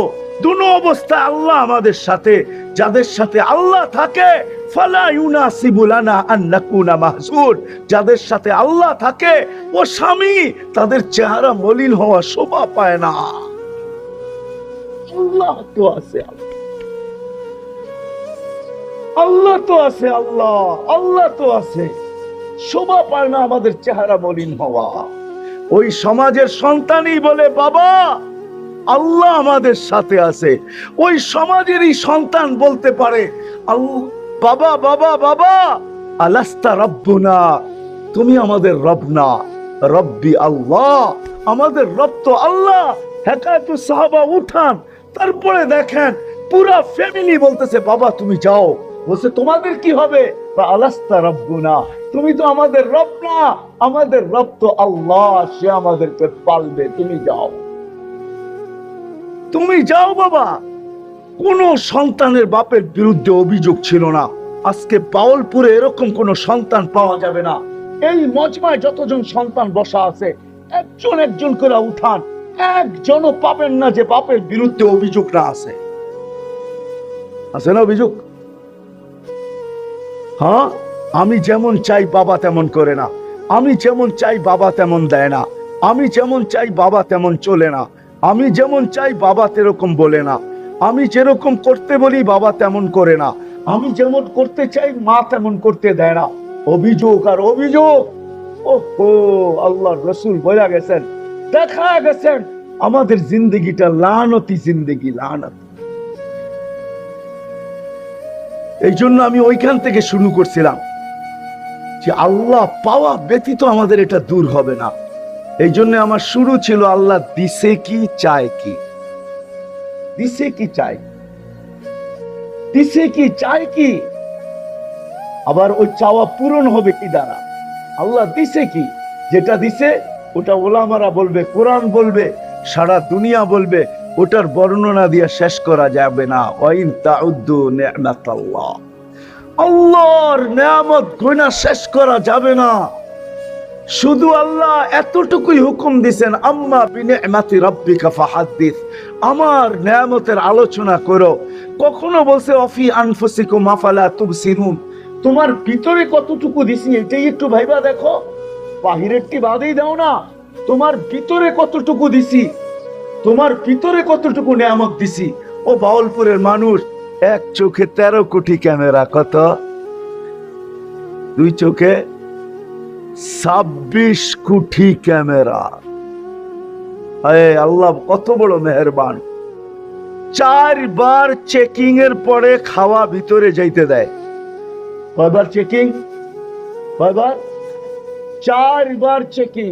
দুনো অবস্থায় আল্লাহ আমাদের সাথে, যাদের সাথে আল্লাহ থাকে, ফালা ইউনাসিবু লানা আন নাকুনা মাহজুর, যাদের সাথে আল্লাহ থাকে ও স্বামী, তাদের চেহারা মলিন হওয়া শোভা পায় না। আল্লাহ তো আছে, আল্লাহ তো আছে, আল্লাহ আল্লাহ তো আছে, শোভা পায় না আমাদের চেহারা মলিন হওয়া। ওই সমাজের সন্তানই বলে, বাবা আল্লাহ আমাদের সাথে আছে। ওই সমাজেরই সন্তান বলতে পারে, বাবা বাবা বাবা, আলাস্তা রব্বুনা, তুমি আমাদের রব না? রব্বি আল্লাহ, আমাদের রব তো আল্লাহ। হেকায়াতুস সাহাবা উঠান, তারপরে দেখেন পুরা ফ্যামিলি বলতেছে, বাবা তুমি যাও। বলছে, তোমাদের কি হবে? আলাস্তা রব্বুনা, তুমি তো আমাদের রব না, আমাদের রব তো আল্লাহ, সে আমাদেরকে পালবে, তুমি যাও, তুমি যাও বাবা। কোন সন্তানের বাপের বিরুদ্ধে অভিযোগ ছিল না। আজকে বাউলপুরে এরকম কোন সন্তান পাওয়া যাবে না। এই মজমায় যতজন সন্তান বসা আছে, একজন একজন করে উঠান, একজনও পাবেন না যে বাপের বিরুদ্ধে অভিযোগ না আছে। আছে না অভিযোগ? হ্যাঁ, আমি যেমন চাই বাবা তেমন করে না, আমি যেমন চাই বাবা তেমন দেয় না, আমি যেমন চাই বাবা তেমন চলে না, আমি যেমন চাই বাবা তেরকম বলে না, আমি যেরকম করতে বলি বাবা তেমন করে না, আমি যেমন করতে চাই মা তেমন করতে দেয় না। অভিযোগ আর অভিযোগ। ওহো, আল্লাহ রসুল বলে গেছেন, দেখা গেছেন আমাদের জিন্দগিটা লানতি জিন্দগি, লানত। এই জন্য আমি ওইখান থেকে শুরু করছিলাম যে আল্লাহ পাওয়া ব্যতীত আমাদের এটা দূর হবে না। এই জন্য আমার শুরু ছিল আল্লাহ দিছে কি চায় কি, দিছে কি চায়, দিছে কি চায় কি, আবার ওই চাওয়া পূরণ হবে কি দ্বারা। আল্লাহ দিছে কি, যেটা দিছে ওটা ওলামারা বলবে, কোরআন বলবে, সারা দুনিয়া বলবে, ওটার বর্ণনা দিয়ে শেষ করা যাবে না। ওয়াইন তাউদ্দু নি'মাতাল্লাহ, আল্লাহর নিয়ামত গুণা শেষ করা যাবে না। শুধু আল্লাহ এতটুকুই হুকুম দিছেন, আম্মা বিনি'মাতি রাব্বিকা ফাহাদ্দিস, আমার নিয়ামতের আলোচনা করো। কখনো বলছে অফি আনফুসিকুম আফালা তুবসিরুন, তোমার ভিতরে কতটুকু দিছি এটাই একটু ভাইবা দেখো, বাহিরেরটি বাদেই দাও না, তোমার ভিতরে কতটুকু দিছি, তোমার ভিতরে কতটুকু নিয়ামত দিছি। ও বাউলপুরের মানুষ, এক চোখে 13 কোটি ক্যামেরা, কত? দুই চোখে 26 কোটি ক্যামেরা। আল্লাহ কত বড় মেহেরবান। 4 বার চেকিং এর পরে খাওয়া ভিতরে যাইতে দেয়। কয়বার চেকিং? কয়বার? 4 বার চেকিং।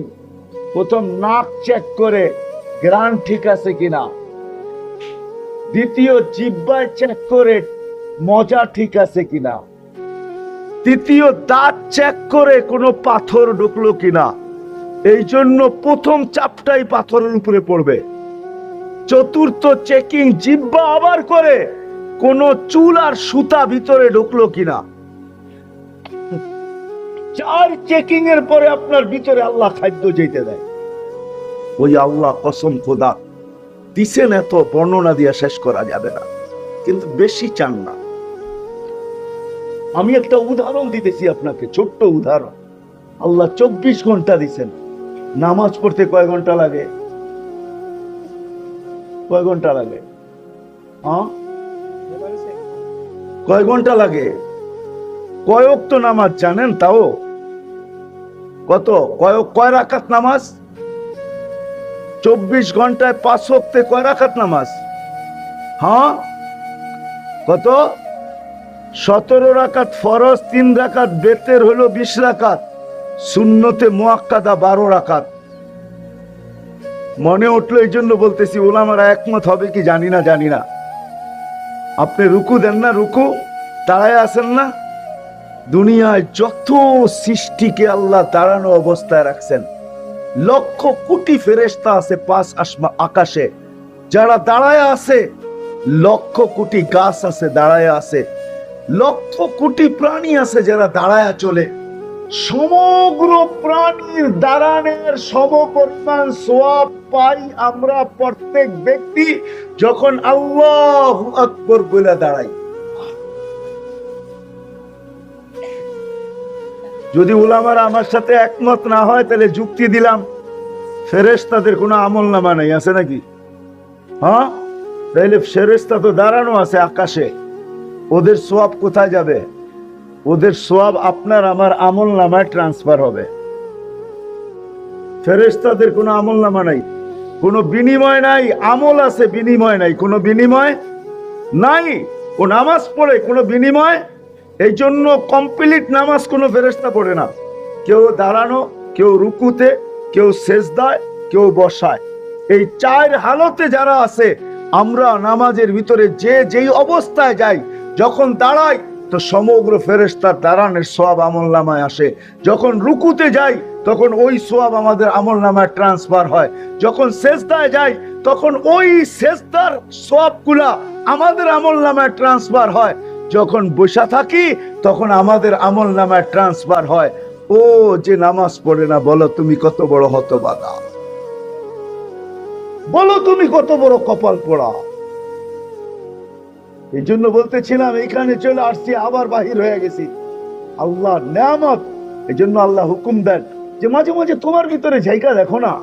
প্রথম নাক চেক করে গ্রান ঠিক আছে কিনা, দ্বিতীয় জিহ্বায় চেক করে মজা ঠিক আছে কিনা, তৃতীয় দাঁত চেক করে কোনো পাথর ঢুকলো কিনা। এই জন্য প্রথম চাপটাই পাথরের উপরে পড়বে। চতুর্থ চেকিং জিহ্বা আবার করে কোন চুল আর সুতা ভিতরে ঢুকলো কিনা। 4 চেকিং এর পরে আপনার ভিতরে আল্লাহ খাদ্য যেতে দেয়। ওই আল্লাহ কসম খোদা দিছেন, এত বর্ণনা দিয়ে শেষ করা যাবে না, কিন্তু বেশি চান না। আমি একটা উদাহরণ দিতেছি আপনাকে, ছোট্ট উদাহরণ। আল্লাহ 24 ঘন্টা দিছেন, নামাজ পড়তে কয় ঘন্টা লাগে? কয় ঘন্টা লাগে? কয় ঘন্টা লাগে? কয় ওয়াক্ত নামাজ জানেন? তাও কত? কয় রাকাত নামাজ? 24 ঘন্টায় 5 ওয়াক্তে কয় রাকাত নামাজ? হ্যাঁ, কত? 17 রাকাত ফরজ, 3 রাকাত বেতের, হলো 20 রাকাত। সুন্নতে মুআক্কাদা 12 রাকাত। মনে উঠলো এই জন্য বলতেছি, ওলামারা একমত হবে কি জানি না। আপনি রুকু দেন না, রুকু দাঁড়ায় আছেন না? দুনিয়ায় যত সৃষ্টিকে আল্লাহ দাঁড়ানো অবস্থায় রাখছেন, লক্ষ কোটি ফেরেশতা আছে 5 আকাশে যারা দাঁড়ায় আছে, লক্ষ কোটি গাছ আছে দাঁড়ায় আছে, লক্ষ কোটি প্রাণী আছে যারা দাঁড়ায় চলে। সমগ্র প্রাণীর দাঁড়ানোর সমপরিমাণ সওয়াব পাই আমরা প্রত্যেক ব্যক্তি যখন আল্লাহু আকবার বলে দাঁড়াই। যদি উলামারা আমার সাথে একমত না হয় তাহলে যুক্তি দিলাম, ফেরেশতাদের কোনো আমলনামা নাই, আছে নাকি? হ্যাঁ, তাহলে ফেরেশতা তো দাঁড়ানো আছে আকাশে, ওদের সওয়াব কোথায় যাবে? ওদের সওয়াব আপনার আমার আমলনামায় ট্রান্সফার হবে। ফেরেশতাদের কোনো আমলনামা নাই, কোনো বিনিময় নাই। আমল আছে, বিনিময় নাই, কোনো বিনিময় নাই। ও নামাজ পড়ে, কোনো বিনিময়। এই জন্য কমপ্লিট নামাজ কোনো ফেরেশতা পড়ে না। কেউ দাঁড়ানো, কেউ রুকুতে, কেউ সেজদায়, কেউ বসায়। এই 4 হালতে যারা আছে, আমরা নামাজের ভিতরে যে যেই অবস্থায় যাই, যখন দাঁড়াই তো সমগ্র ফেরেশতার দাঁড়ানোর সওয়াব আমলনামায় আসে। যখন রুকুতে যাই তখন ওই সওয়াব আমাদের আমলনামায় ট্রান্সফার হয়। যখন সেজদায় যাই তখন ওই সেজদার সওয়াবগুলা আমাদের আমলনামায় ট্রান্সফার হয়। যখন বসা থাকি তখন আমাদের আমলনামায় ট্রান্সফার হয়। ও যে নামাজ পড়ে না, বলো তুমি কত বড় হতভাগা, বলো তুমি কত বড় কপাল পোড়া। এই জন্য বলতেছিলাম, এইখানে চলে আসছি, আবার বাহির হয়ে গেছি। আল্লাহ নিয়ামত। এই জন্য আল্লাহ হুকুম দেন যে মাঝে মাঝে তোমার ভিতরে জায়গা দেখো না,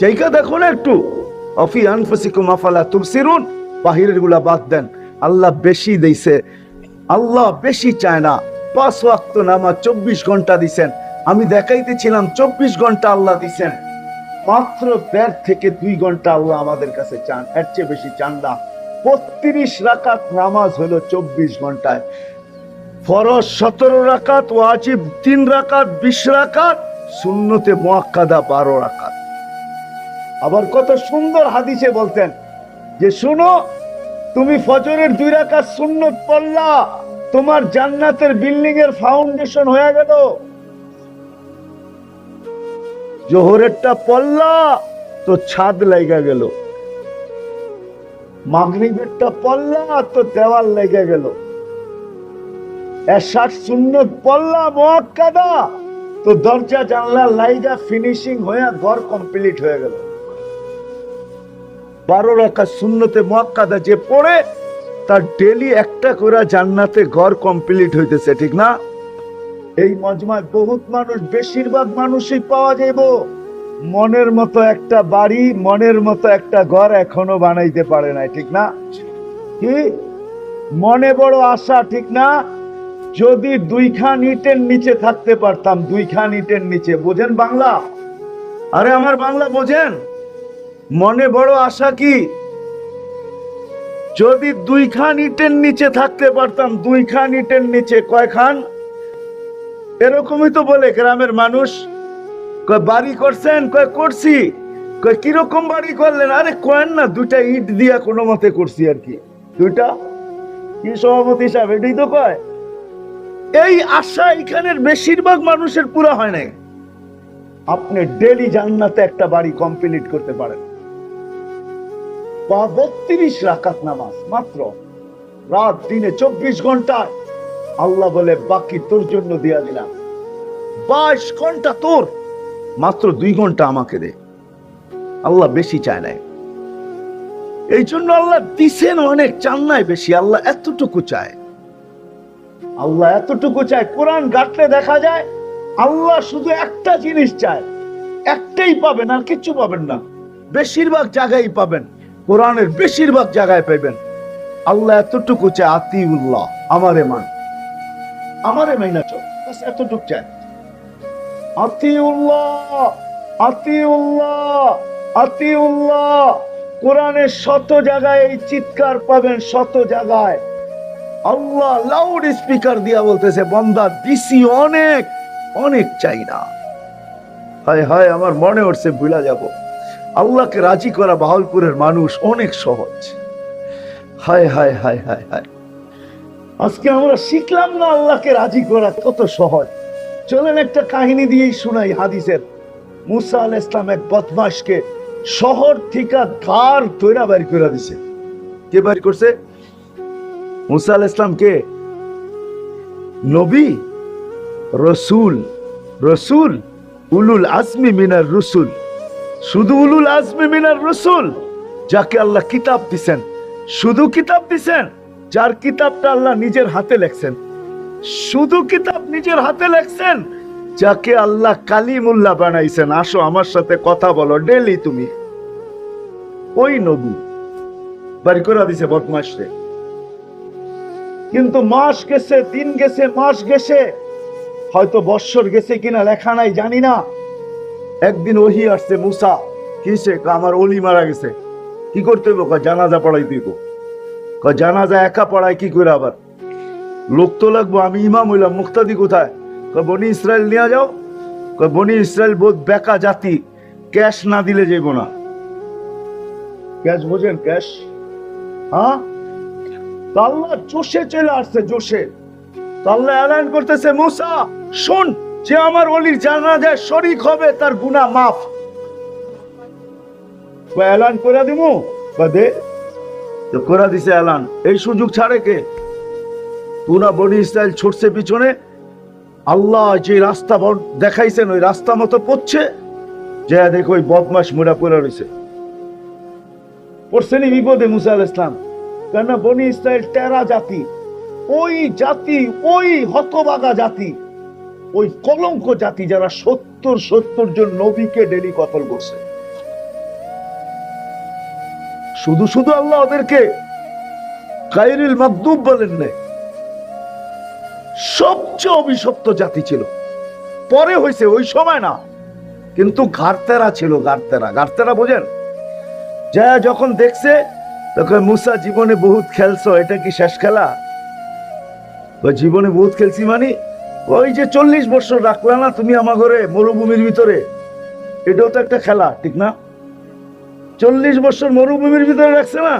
জায়গা দেখো না একটু। অফি আনফুসিকুম আফালা তুবসিরুন, বাহিরের গুলা বাদ দেন। আল্লাহ বেশি দিয়েছে, আল্লাহ বেশি চায় না। 5 ওয়াক্ত নামাজ 24 ঘন্টা দিছেন। আমি দেখাইতেছিলাম 24 ঘন্টা আল্লাহ দিছেন, মাত্র 1.5 থেকে 2 ঘন্টা আল্লাহ আমাদের কাছে চান, এর চেয়ে বেশি চান না। 32 রাকাত নামাজ হলো 24 ঘন্টায়। ফরজ 17 রাকাত, ওয়াজিব 3 রাকাত 20 রাকাত, সুন্নতে মুআক্কাদা 12 রাকাত। আবার কত সুন্দর হাদিসে বলতেন যে শুনো, তুমি ফজরের 2 রাকাত সুন্নত পড়লা, তোমার জান্নাতের বিল্ডিং এর ফাউন্ডেশন হয়ে গেল। জোহরেরটা পড়লা তো ছাদ লাগা গেল, মাগরিবেরটা পড়লা তো দেওয়াল লেগে গেল, এশার সুন্নত পড়লা মুআক্কাদা তো দরজা জানলা লাইগা ফিনিশিং হয়ে ঘর কমপ্লিট হয়ে গেল। 12 রাকাত সুন্নতে মুআক্কাদা যে পড়ে তার ডেইলি একটা করে জান্নাতে ঘর কমপ্লিট হইতেছে, ঠিক না? এই মজমায় বহুত মানুষ, বেশিরভাগ মানুষই পাওয়া যাইব মনের মতো একটা বাড়ি, মনের মতো একটা ঘর এখনো বানাইতে পারে নাই, ঠিক না? কি মনে বড় আশা, ঠিক না? যদি 2 খান ইটের নিচে থাকতে পারতাম, 2 খান ইটের নিচে, বোঝেন বাংলা? আরে আমার বাংলা বোঝেন? মনে বড় আশা কি, যদি 2 খান ইটের নিচে থাকতে পারতাম। 2 খান ইটের নিচে কয় খান? এরকমই তো বলে গ্রামের মানুষ। কয় বাড়ি করছেন? কয় করছি। কয় কিরকম বাড়ি করলেন? আরে কয়েন না, 2টা ইট দিয়া কোনো মতে করছি আর কি। 2টা কি সভাপতি সাহেব, এটাই তো কয়। এই আশা এখানের বেশিরভাগ মানুষের পুরা হয় নাই। আপনি ডেলি জান্নাতে একটা বাড়ি কমপ্লিট করতে পারেন। 32 রাকাত নামাজ মাত্র, রাত দিনে 24 ঘন্টায়। আল্লাহ বলে বাকি তোর জন্য দিয়া দিলাম। 22 ঘন্টা তোর, মাত্র 2 ঘন্টা আমাকে দে। আল্লাহ বেশি চায় নাই, এই জন্য আল্লাহ দিছেন অনেক, চান নাই বেশি। আল্লাহ এতটুকু চায়, আল্লাহ এতটুকু চায়। কোরআন ঘাটলে দেখা যায় আল্লাহ শুধু একটা জিনিস চায়, একটাই পাবেন, আর কিছু পাবেন না। বেশিরভাগ জায়গায় পাবেন, কোরআনের বেশিরভাগ জায়গায় পাবেন আল্লাহ এতটুকু চায়, আতিউল্লাহ, আমারে মান, আমারে মাইনা চল, বাস এতটুকু চায়। আতিউল্লাহ, আতিউল্লাহ, আতিউল্লাহ। কোরআনের 100 জায়গায় এই চিৎকার পাবেন, 100 জায়গায়। আল্লাহ লাউড স্পিকার দিয়া বলতেছে, বান্দা দিছি অনেক, অনেক চাই না। হায় হায়, আমার মনে হচ্ছে ভুলা যাব। আল্লাহকে রাজি করা বাহাউলপুরের মানুষ অনেক সহজ। হায় হায় হায় হায় হায়, আজকে আমরা শিখলাম না আল্লাহকে রাজি করা কত সহজ। চলেন একটা কাহিনী দিয়েই শুনাই হাদিসের। মুসা আলাইহিস সালাম এক বদমাশকে শহর থেকে ঘাড় ধইরা বের করে দিছে। কে বের করছে? মুসা আলাইহিস সালাম কে? নবী, রসুল, রসুল উলুল আজমি মিনার রসুল। শুধু উলুল আজমি মিনার রসুল, যাকে আল্লাহ কিতাব দিছেন, শুধু কিতাব দিছেন, যার কিতাবটা আল্লাহ নিজের হাতে লেখছেন, শুধু কিতাব নিজের হাতে লেখছেন, যাকে আল্লাহ কালিমুল্লাহ বানাইছেন। আসো আমার সাথে কথা বলো ডেলি তুমি। ওই নবী বাড়ি করে দিছে বদমাশরে। কিন্তু মাস গেছে, দিন গেছে, মাস গেছে, হয়তো বৎসর গেছে কিনা লেখা নাই, জানি না। একদিন ওহী আসছে, মুসা কিসে? আমার ওলি মারা গেছে, কি করতে হবে? জানাজা পড়াই দিব। জানাজা একা পড়ায় কি করে? আবার লোক তো লাগবো, আমি ইমাম হইলাম, মুক্তাদি কোথায়? বনি ইসরায়েল নিয়ে যাও। বনি ইসরায়েল বোধ বেকা জাতি, ক্যাশ না দিলে যাইব না। ক্যাশ বোঝেন? ক্যাশ, হ্যাঁ। আল্লাহ জোশে চলে আসছে, জোশে। আল্লাহ এলান করতেছে, মুসা শোন, যে আমার ওলির জানাজায় শরীক হবে তার গুনাহ মাফ। এলান করে দিব, দে তো করে দিছে এলান। এই সুযোগ ছাড়ে কে? পুরা বনি ইসরায়েল ছুটছে পিছনে। আল্লাহ যে রাস্তা দেখাইছেন ওই রাস্তা মতো পড়ছে, যে দেখো ওই বদমাস মুড়া পড়ে রয়েছে। পড়ছেনি বিপদে মুসা আলাইহিস সালাম। কেননা বনি ইসরায়েল টেরা জাতি, ওই জাতি, ওই হতভাগা জাতি, ওই কলঙ্ক জাতি, যারা 70 জন নবীকে ডেলি কতল করছে। শুধু শুধু আল্লাহ ওদেরকে গায়রুল মাগদুব বলেন না, সবচেয়ে অভিশপ্ত জাতি ছিল। পরে হয়েছে, ওই সময় না, কিন্তু ঘাড়তেরা ছিল, ঘাড়তেরা বোঝেন? যা যখন দেখছে তখন মুসা জীবনে বহুত খেলছো, এটা কি শেষ খেলা? জীবনে বহুত খেলছি মানে ওই যে 40 বছর রাখলা না তুমি আমার ঘরে মরুভূমির ভিতরে, এটাও তো একটা খেলা, ঠিক না? 40 বছর মরুভূমির ভিতরে রাখছে না।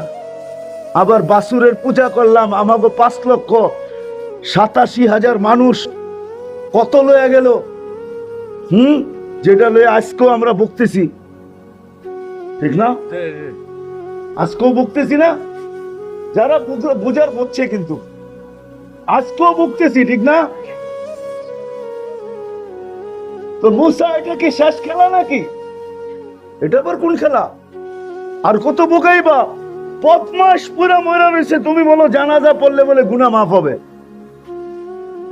আবার বাসুরের পূজা করলাম, আমাকে 5,87,000 মানুষ কত লয়ে গেল, যেটা লয়ে আজকেও আমরা ভুগতেছি, ঠিক না? আজকেও ভুগতেছি না, যারা বুঝার বুঝছে, কিন্তু আজকেও ভুগতেছি, ঠিক না? তো মুসা এটা কি শেষ খেলা নাকি? এটা আবার কোন খেলা? আর কত বোকাইবা, বদমাস পুরা মরা রয়েছে, তুমি বলো জানাজা পড়লে বলে গুনাহ মাফ হবে,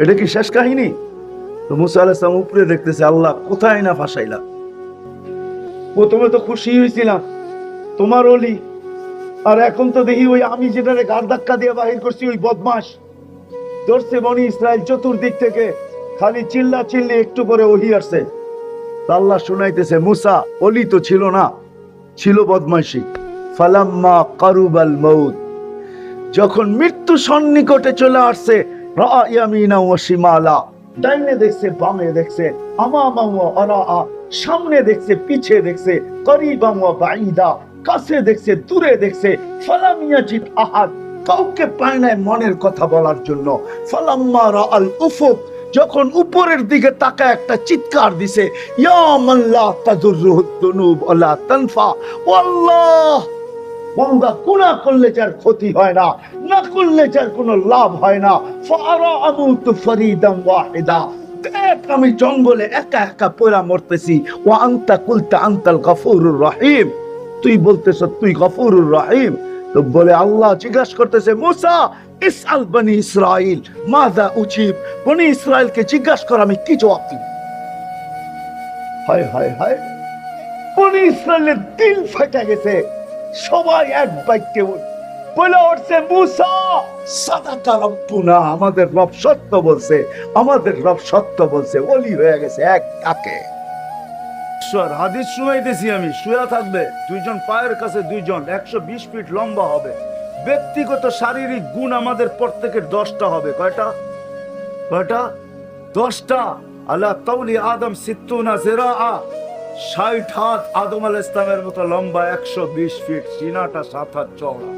এটা কি শেষ কাহিনী? তো মুসা আলাইহিস সালাম উপরে দেখতেছে, আল্লাহ কোথায় না ফাঁসাইলা। প্রথমে তো খুশি হয়েছিলাম তোমার ওলি, আর এখন তো দেখি ওই আমি যেটারে গার ধাক্কা দিয়ে বাহির করছি, ওই বদমাস ধরছে বনি ইসরায়েল চতুর্দিক থেকে, খালি চিল্লা চিল্লি, একটু করে ওহি আসছে। আল্লাহ শুনাইতেছে, মুসা ওলি তো ছিল না, ছিল বদমাইশি। ফালাম্মা কারুবাল মউত, যখন মৃত্যু সন্নিকটে চলে আসছে, রাআ ইয়ামিনা ওয়া শিমালা, ডাইনে দেখছে, বামে দেখছে, আমামা ওয়া আরাআ, সামনে দেখছে, পিছে দেখছে, করিবা ওয়া বাঈদা, কাছে দেখছে, দূরে দেখছে। ফালাম ইয়াজিদ আহাদ, কাউকে পায় নাই মনের কথা বলার জন্য। ফালাম্মা রাআল উফুক, যখন উপরের দিকে তাকায় একটা চিৎকার দিছে, ইয়া মান লা তাদুররুহু যুনুব ওয়ালা তানফা, ও আল্লাহ, বান্দা গুনাহ করলে যার ক্ষতি হয় না, না করলে যার কোনো লাভ হয় না। ফাআরা আমুতু ফরিদাম ওয়াহিদা, দেখ আমি জঙ্গলে একা একা পড়া মরতেছি। ওয়া আনতা কুলতা আনতাল গফুরুর রহিম, তুই বলতেছ তুই গফুরুর রহিম। তো বলে আল্লাহ জিজ্ঞাসা করতেছে, মুসা ইসআল বনি ইসরাইল মাযা উজিব, বনি ইসরাইলকে জিজ্ঞাসা কর আমি কি জবাব দিব। হায় হায় হায়, বনি ইসরাইলের দিল ফাটা গেছে, সবাই এক বাক্যে বলে উঠছে, মুসা সাদাকা রব্বুনা, আমাদের রব সত্য বলছে, আমাদের রব সত্য বলছে। ওলি হয়ে গেছে এক ডাকে। হাদিস শুনাইতেছি আমি, শুয়া থাকবে দুইজন, পায়ের কাছে দুইজন, 120 ফিট লম্বা হবে। ব্যক্তিগত শারীরিক গুণ আমাদের প্রত্যেকের 10টা হবে। কয়টা? 10টা। আলা তাওলি আদম 60 জিরাআ, 60 হাত আদম আলাইহিস সালামের মতো লম্বা, 120 ফিট, সিনাটা 7 হাত চওড়া।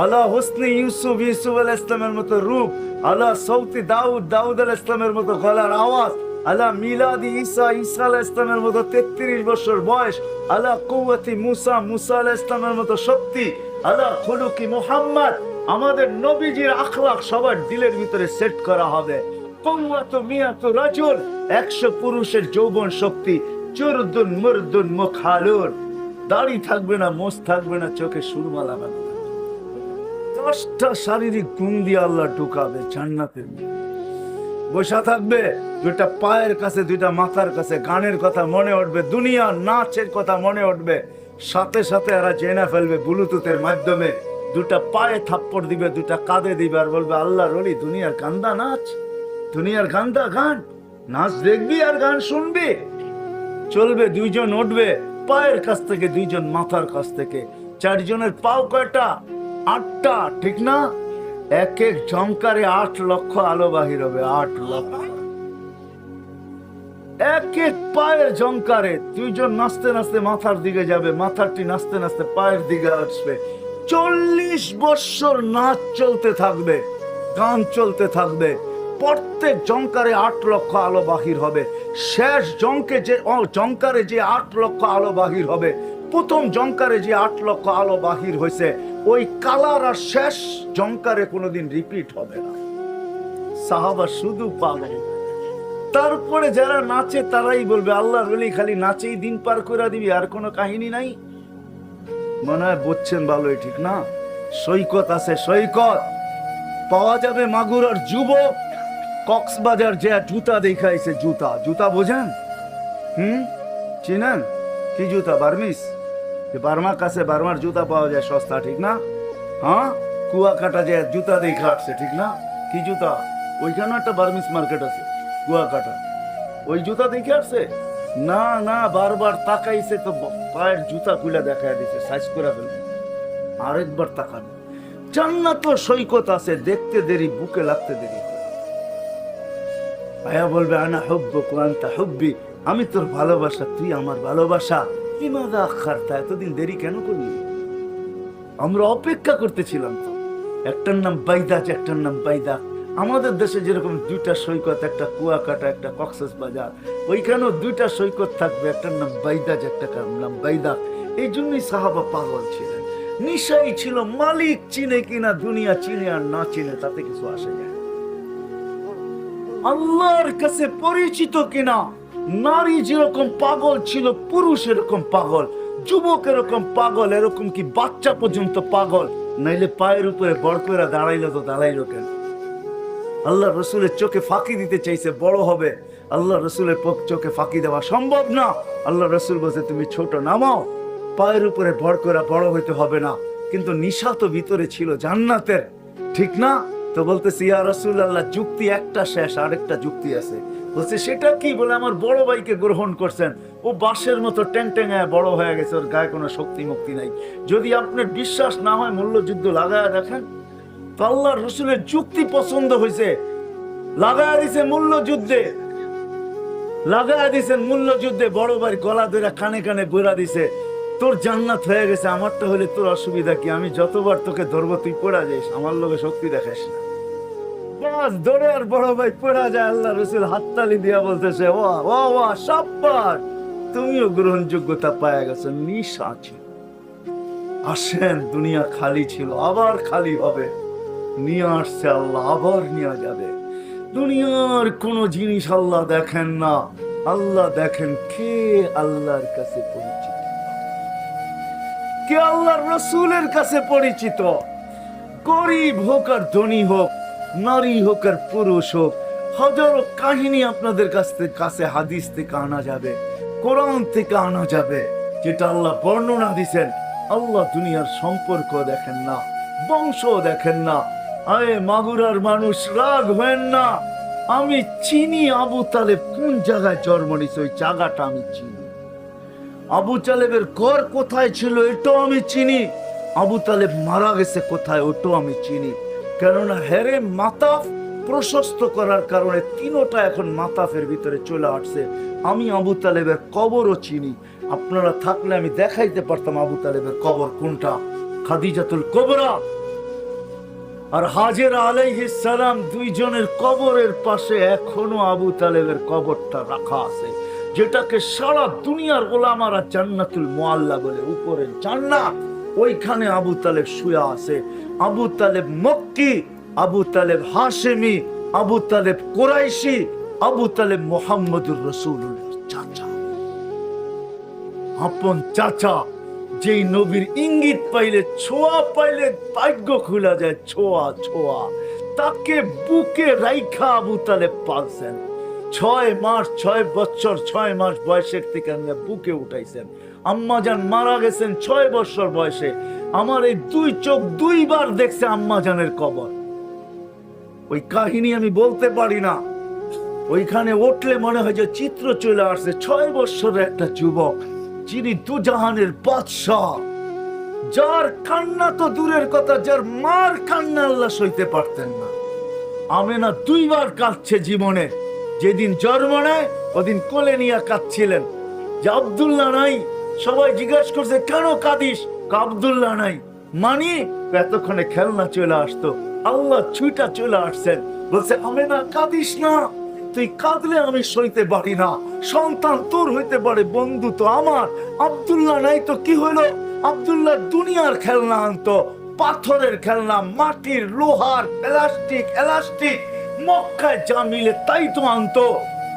আলা হুসনি ইউসুফ আলাইহিস সালামের মতো রূপ, আলা সৌতি দাউদ আলাইহিস সালামের মতো গলার আওয়াজ, আলা মিলাদি ঈসা আলাইহিস সালামের মতো 33 বছর বয়স, আলা কুওয়াতি মুসা আলাইহিস সালামের মতো শক্তি, আলা খুলুকি মুহাম্মদ, আমাদের নবীজির আখলাক সবার দিলের ভিতরে সেট করা হবে। কুওয়াতু মিয়াতু রাজুল, 100 পুরুষের যৌবন শক্তি। চুরদুন মুরদুন মুখালুন, দাড়ি থাকবে না, মোছ থাকবে না, চোখে সুরমা লাগানো। 10টা শারীরিক গুণ দিয়ে আল্লাহ ঢুকাবে জান্নাতের। বসা থাকবে, 2টা পায়ের কাছে, 2টা মাথার কাছে, গানের কথা মনে উঠবে, দুনিয়া নাচের কথা মনে উঠবে, সাথে সাথে এরা জেনে ফেলবে ব্লুটুথের মাধ্যমে। 2টা পায়ে থাপ্পড় দিবে, 2টা কাঁধে দিবে, আর বলবে আল্লাহর ওলি দুনিয়ার গান্দা নাচ, দুনিয়ার গান্দা গান, নাচ দেখবি আর গান শুনবি। চলবে, 2জন উঠবে পায়ের কাছ থেকে, 2জন মাথার কাছ থেকে। 4 জনের পাও কয়টা? 8টা, ঠিক না? এক এক ঝংকারে 8 লক্ষ আলো বাহির হবে। 8 লক্ষ এক এক পায়ের ঝংকারে। 2জন নাচতে নাচতে মাথার দিকে যাবে, মাথারটি নাচতে নাচতে পায়ের দিকে আসবে। 40 বছর নাচ চলতে থাকবে, গান চলতে থাকবে। প্রত্যেক জংকারে 8 লক্ষ আলো বাহির হবে। শেষ জংকারে যে 8 লক্ষ আলো বাহির হবে, প্রথম জংকারে যে 8 লক্ষ আলো বাহির হয়েছে, ওই কালার আর শেষ জংকারে কোনোদিন রিপিট হবে না। সাহাবা শুধু পাগল। তারপরে যারা নাচে তারাই বলবে আল্লাহর ওলি খালি নাচেই দিন পার করে দিবি, আর কোনো কাহিনী নাই। মনে হয় বুঝছেন ভালোই, ঠিক না? সৈকত আছে, সৈকত পাওয়া যাবে মাগুরার যুবক কক্সবাজার যে জুতা দেখাইছে, জুতা বোঝেন? চিনেন কি জুতা? বার্মিস। বার্মার কাছে বার্মার জুতা পাওয়া যায় সস্তা, ঠিক না? হ্যাঁ, কুয়াকাটা যে জুতা দেখে আসছে, ঠিক না? কি জুতা? ওইখানে একটা বার্মিস মার্কেট আছে কুয়াকাটা, ওই জুতা দেখে আসছে না? না, বারবার তাকাইছে তো পায়ের জুতা খুলে দেখা দিছে, সাইজ করে ফেলবে। আরেকবার তাকানো। জান্নাত সৈকত আছে, দেখতে দেরি, বুকে লাগতে দেরি। আয়া বলবে আনা হুব্বুক ওয়া আনতা হুব্বি, আমি তোর ভালোবাসা, তুই আমার ভালোবাসা। লিমাযা আখারতা, এতদিন দেরি কেন করলি? আমরা অপেক্ষা করতেছিলাম তো। একটার নাম বাইদাজ, একটার নাম বাইদা। আমাদের দেশে যেরকম দুইটা সৈকত, একটা কুয়াকাটা, একটা কক্সবাজার, ওইখানেও দুইটা সৈকত থাকবে, একটার নাম বাইদাজ, একটা নাম বাইদা। এই জন্যই সাহাবা পাগল ছিলেন, নিশাই ছিল। মালিক চিনে কিনা, দুনিয়া চিনে আর না চিনে তাতে কিছু আসে যায়। আল্লাহর কাছে পরিচিত কিনা, নারী যেরকম পাগল ছিল, পুরুষ এরকম পাগল, যুবক এরকম পাগল, এরকম কি বাচ্চা পর্যন্ত পাগল। নাইলে পায়ের উপরে বড় করে দাঁড়াইলো তো দাঁড়াইলো কেন? আল্লাহ রসুলের চোখে ফাঁকি দিতে চাইছে, বড় হবে। আল্লাহ রসুলের চোখে ফাঁকি দেওয়া সম্ভব না। আল্লাহ রসুল বলছে তুমি ছোট, নামাও। পায়ের উপরে ভর করে বড় হইতে হবে না। কিন্তু নিশা তো ভিতরে ছিল জান্নাতের, ঠিক না? তো বলতেছি ইয়া রাসূলুল্লাহ, যুক্তি একটা শেষ, আরেকটা যুক্তি আছে। বলছে সেটা কি? বলে আমার বড় ভাইকে গ্রহণ করছেন, ও বাঁশের মতো ট্যাংট্যাঙায় বড় হয়ে গেছে, ওর গায়ে কোনো শক্তি মুক্তি নাই। যদি আপনার বিশ্বাস না হয় মল্লযুদ্ধ লাগায় দেখেন তো। আল্লাহ রসুলের যুক্তি পছন্দ হয়েছে, লাগায় দিছে মূল্যযুদ্ধে, লাগায় দিছেন মূল্যযুদ্ধে। বড় ভাই গলা ধরে কানে কানে বইরা দিছে, তোর জান্নাত হয়ে গেছে, আমারটা হলে তোর অসুবিধা কি? আমি যতবার তোকে ধরবো তুই পড়া যাইস, আমার লোকে শক্তি দেখাস না। বাস ধরে আর বড় ভাই পড়া যায়। আল্লাহ রসুল হাততালি দিয়া বলতেছে ওয়া ওয়া ওয়া, সাব্বাস, তুমিও গ্রহণযোগ্যতা পায়া গেছো। নিশা ছিল। আসেন, দুনিয়া খালি ছিল, আবার খালি হবে। নিয়ে আসছে আল্লাহ, আবার নিয়ে যাবে। দুনিয়ার কোন জিনিস আল্লাহ দেখেন না, আল্লাহ দেখেন কে আল্লাহর কাছে পরিচিত, কে আল্লাহর রসুলের কাছে পরিচিত। গরিব হোক আর ধনী হোক, নারী হোক আর পুরুষ হোক, হাজারো কাহিনী আপনাদের কাছে হাদিস থেকে আনা যাবে, কোরআন থেকে আনা যাবে, যেটা আল্লাহ বর্ণনা দিছেন। আল্লাহ দুনিয়ার সম্পর্ক দেখেন না, বংশ দেখেন না। আরে মাগুরার মানুষ, রাগ হয়েন না। আমি চিনি আবু তালেব কোন জায়গায় জন্ম নিছে, ওই জায়গাটা আমি চিনি। আবু তালেবের ঘর কোথায় ছিল এটাও আমি চিনি। আবু তালেব মারা গেছে কোথায় ওটাও আমি চিনি। কেননা হেরে মাতাফ প্রশস্ত করার কারণে তিনোটা এখন মাতাফের ভিতরে চলে আসছে। আমি আবু তালেবের কবরও চিনি। আপনারা থাকলে আমি দেখাইতে পারতাম আবু তালেবের কবর কোনটা। খাদিজাতুল কুবরা আর হাজেরা আলাইহিস সালাম দুইজনের কবরের পাশে এখনো আবু তালেবের কবরটা রাখা আছে, যেটাকে সারা দুনিয়ার ওলামারা জান্নাতুল মুআল্লা বলে। উপরের জান্নাত, ওইখানে আবু তালেব শুয়ে আছে। আবু তালেব মক্কি, আবু তালেব হাশেমি, আবু তালেব কুরাইশি, আবু তালেব মুহাম্মদুর রাসূলুল্লাহর চাচা, আপন চাচা। যেই নবীর ইঙ্গিত পাইলে, ছোঁয়া পাইলে ভাগ্য খুলে যায়। ছোঁয়া ছোঁয়া, তাকে বুকে রাইখা আবু তালেব পালছেন। 6 মাস 6 বছর 6 মাস বয়সের থেকে বুকে উঠাইছেন। আম্মাজান মারা গেছেন 6 বছর বয়সে। আমার এই 2 চোখ 2 বার দেখছে আম্মাজানের কবর। ওই কাহিনী আমি বলতে পারি না, ওইখানে উঠলে মনে হয় যে চিত্র চলে আসছে। 6 বছরের একটা যুবক, যিনি দুজাহানের বাদশাহ, যার কান্না তো দূরের কথা, যার মার কান্না আল্লাহ সইতে পারতেন না। আমেনা 2 বার কাঁদছে জীবনে। যেদিন জন্ম নেয় ওদিন কোলে নিয়ে কাঁদছিলেন যে আব্দুল্লাহ নাই। সবাই জিজ্ঞাসা করছে কেন কাঁদিস? আব্দুল্লাহ নাই। মানি এতক্ষণে খেলনা চলে আসতো, আল্লাহ ছুঁটা চলে আসছেন। বলছে আমেনা কাঁদিস না, তুই কাঁদলে আমি সইতে পারি না। সন্তান তোর হইতে পারে, বন্ধু তো আমার। আব্দুল্লাহ নাই তো কি হলো? আব্দুল্লাহ দুনিয়ার খেলনা আনতো, পাথরের খেলনা, মাটির, লোহার, প্লাস্টিক, এলাস্টিক, মক্কায় যা মিলে তাই তো আনতো।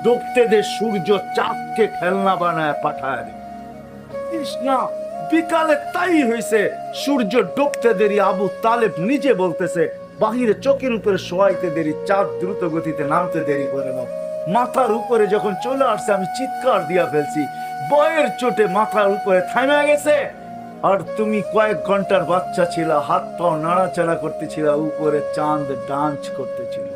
ডুবতে দে সূর্য চাঁদকে খেলনা বানায় পাঠায় না। বিকালে তাই হয়েছে, সূর্য ডুবতে দেরি। আবু তালেব নিজে বলতেছে বাহিরে চোখের উপরে শোয়াইতে দেরি, চাঁদ দ্রুত গতিতে নামতে দেরি করে না। মাথার উপরে যখন চলে আসছে আমি চিৎকার দিয়া ফেলছি, বয়ের চোটে মাথার উপরে থামে গেছে। আর তুমি কয়েক ঘন্টার বাচ্চা ছিল, হাত পাও নাড়াচাড়া করতেছিল, উপরে চাঁদ ডান্স করতেছিল।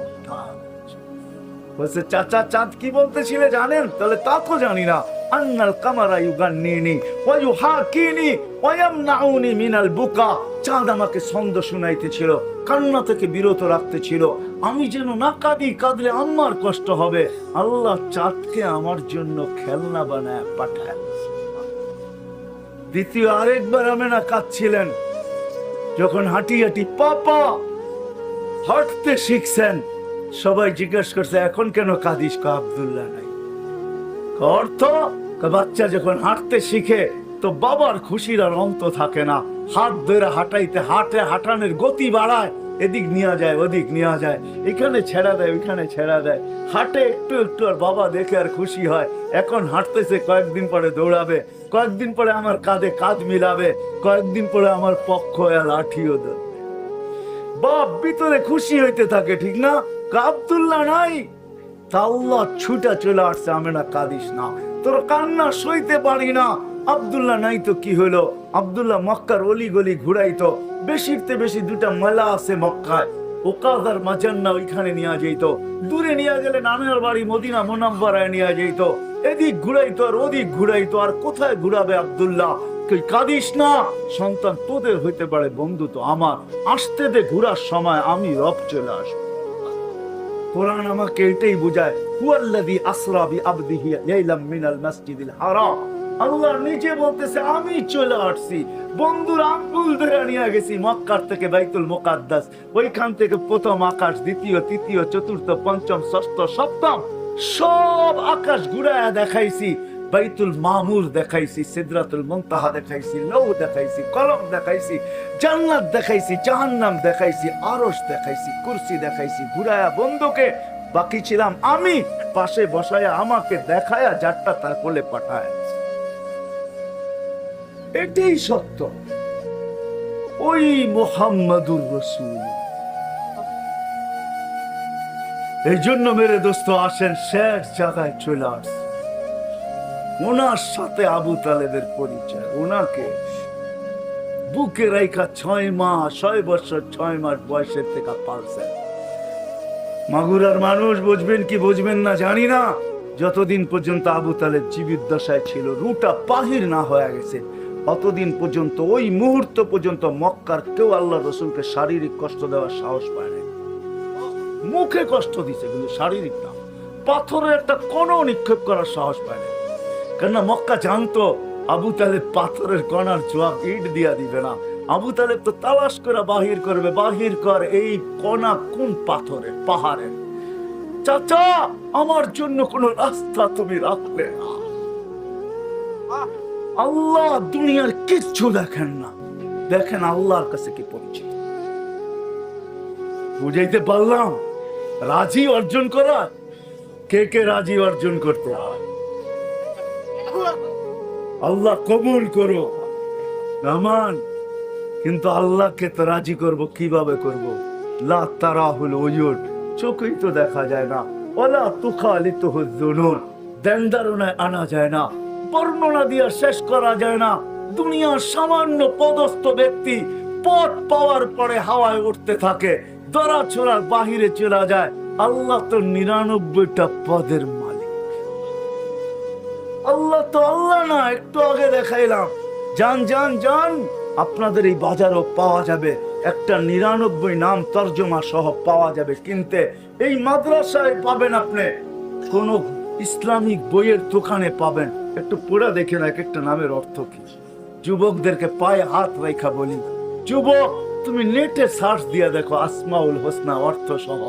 বলছে চাচা চাঁদ কি বলতেছিলে জানেন? তাহলে তা তো জানি না। আন্নাল কামারা ইউগান্নিনি ওয়া ইউহাকিনি ওয়া ইয়ামনাউনি মিনাল বুকা। চাঁদ আমাকে ছন্দ শুনাইতেছিল, কান্না থেকে বিরত রাখতেছিল, আমি যেন না কাঁদি, কাঁদলে আমার কষ্ট হবে। আল্লাহ চাঁদকে আমার জন্য খেলনা বানায় পাঠায়। দ্বিতীয় আরেকবার আমেনা কাঁদছিলেন, যখন হাঁটি হাঁটি পাপা হাঁটতে শিখছেন, সবাই জিজ্ঞেস করছে এখন কেন কাঁদিস? আব্দুল্লাহ নাই। অর্থ বাচ্চা যখন হাঁটতে শিখে তো বাবার খুশির আর অন্ত থাকে না। হাত ধরে হাঁটাইতে হাঁটে, হাঁটানোর গতি বাড়ায়, এদিক নিয়ে যায় ওদিক নিয়ে যায়, এখানে ছেড়া দেয় ওইখানে ছেড়া দেয়, হাঁটে একটু একটু, আর বাবা দেখে আর খুশি হয়। এখন হাঁটতেছে, কয়েকদিন পরে দৌড়াবে, কয়েকদিন পরে আমার কাঁধে কাঁধ মিলাবে, কয়েকদিন পরে আমার পক্ষ লাঠিও দেবে। বাপ ভিতরে খুশি হইতে থাকে, ঠিক না? আব্দুল্লাহ নাই, তা আল্লাহ ছুটা চলে আসছে, আমেনা কাঁদিস না, তোর কান্না সইতে পারি না। আব্দুল্লাহ নাই তো কি হলো? আব্দুল্লাহ মক্কার অলি গলি ঘুরাইতো, বেশিতে বেশি দুটা মেলা আছে মক্কায়, ওকাদার মাজান্না ওইখানে নিয়ে যেত, দূরে নিয়ে গেলে নানার বাড়ি মদিনা মুনাব্বারায় নিয়ে যেত, এদিক ঘুরাইতো আর ওদিক ঘুরাইতো। আর কোথায় ঘুরাবে আব্দুল্লাহ? কাঁদিস না সন্তান, তোদের হইতে পারে, বন্ধু তো আমার, আসতে দে, ঘুরার সময় আমি রব চলে আসবো। কোরআন আমাকে এটাই বুঝায়, হুয়াল্লাযী আসরা বিআবদিহি লাইলাম মিনাল মাসজিদিল হারাম। আল্লাহ নিজে বলতেছে আমি চলে আসছি, বন্ধুর আঙ্গুল ধরে নিয়ে গেছি মক্কার থেকে বাইতুল মুকাদ্দাস, ওইখান থেকে প্রথম আকাশ, দ্বিতীয়, তৃতীয়, চতুর্থ, পঞ্চম, ষষ্ঠ, সপ্তম, সব আকাশ ঘুরায়া দেখাইছি। বাইতুল মামুর দেখাইছি, সিদরাতুল মুনতাহা দেখাইছি, লৌ দেখাইছি, কলম দেখাইছি, জান্নাত দেখাইছি, জাহান্নাম দেখাইছি, আরশ দেখাইছি, কুরসি দেখাইছি, ঘুরায়া বন্ধুকে বাকি ছিলাম আমি, পাশে বসায়া আমাকে দেখায়া যারটা তার কোলে পাঠায়। এটাই সত্য। ওই মুহাম্মাদুর রাসূল। এই জন্য মেরে দোস্ত আসেন, শেষ জায়গায় চলে আসছে। ওনার সাথে আবু তালেবের পরিচয়, ওনাকে বুকে রাইখা 6 মাস, 6 বছর 6 মাস বয়সের থেকে পালছেন। মাগুরার মানুষ বুঝবেন কি বুঝবেন না জানি না, যতদিন পর্যন্ত আবু তালেব জীবিত দশায় ছিল, রুটা বাহির না হয়ে গেছে, অতদিন পর্যন্ত, ওই মুহূর্ত পর্যন্ত মক্কার কেউ আল্লাহ রসুলকে শারীরিক কষ্ট দেওয়ার সাহস পায় না। মুখে কষ্ট দিছে কিন্তু শারীরিক না, পাথরের একটা কণা নিক্ষেপ করার সাহস পায় না। কেননা মক্কা জানতো আবু তালেব পাথরের কণার জবাব ইট দিয়া দিবে না। আবু তালেব তো তালাশ করে বাহির করবে, বাহির কর এই কণা কোন পাথরের, পাহাড়ের। চাচা আমার জন্য কোন রাস্তা তুমি রাখলে না। আল্লাহ দুনিয়ার কিচ্ছু দেখেন না, দেখেন আল্লাহর কাছে কি পরিচিত। বুঝাইতে পারলাম? রাজি অর্জন করা, কে কে রাজি অর্জন করতে হয়? আল্লাহ কবুল করো রহমান। কিন্তু আল্লাহকে তো রাজি করব কিভাবে করব? লা তারাহুল উয়ুন, চোখেই তো দেখা যায় না, ওয়ালা তুখালিতুহুজ যুনুন, দেনদারনায় আনা যায় না, বর্ণনা দিয়ে শেষ করা যায় না। দুনিয়ার সামান্য পদস্থ ব্যক্তি পথ পাওয়ার পরে হাওয়ায় উঠতে থাকে, দরাছড়ার বাহিরে চলে যায়। আল্লাহ তো 99টা পদের মালিক। আল্লাহ তো আল্লাহ না, একটু আগে দেখাইলাম। জান জান জান, আপনাদের এই বাজারও পাওয়া যাবে একটা 99 নাম তর্জমা সহ পাওয়া যাবে কিনতে। এই মাদ্রাসায় পাবেন, আপনি কোন ইসলামিক বইয়ের দোকানে পাবেন। একটু পড়া দেখেন এক একটা নামের অর্থ কি। যুবকদেরকে পায়ে হাত রেখা বলি, যুবক তুমি নেটে সার্চ দিয়ে দেখো আসমাউল হোসনা অর্থ সহ,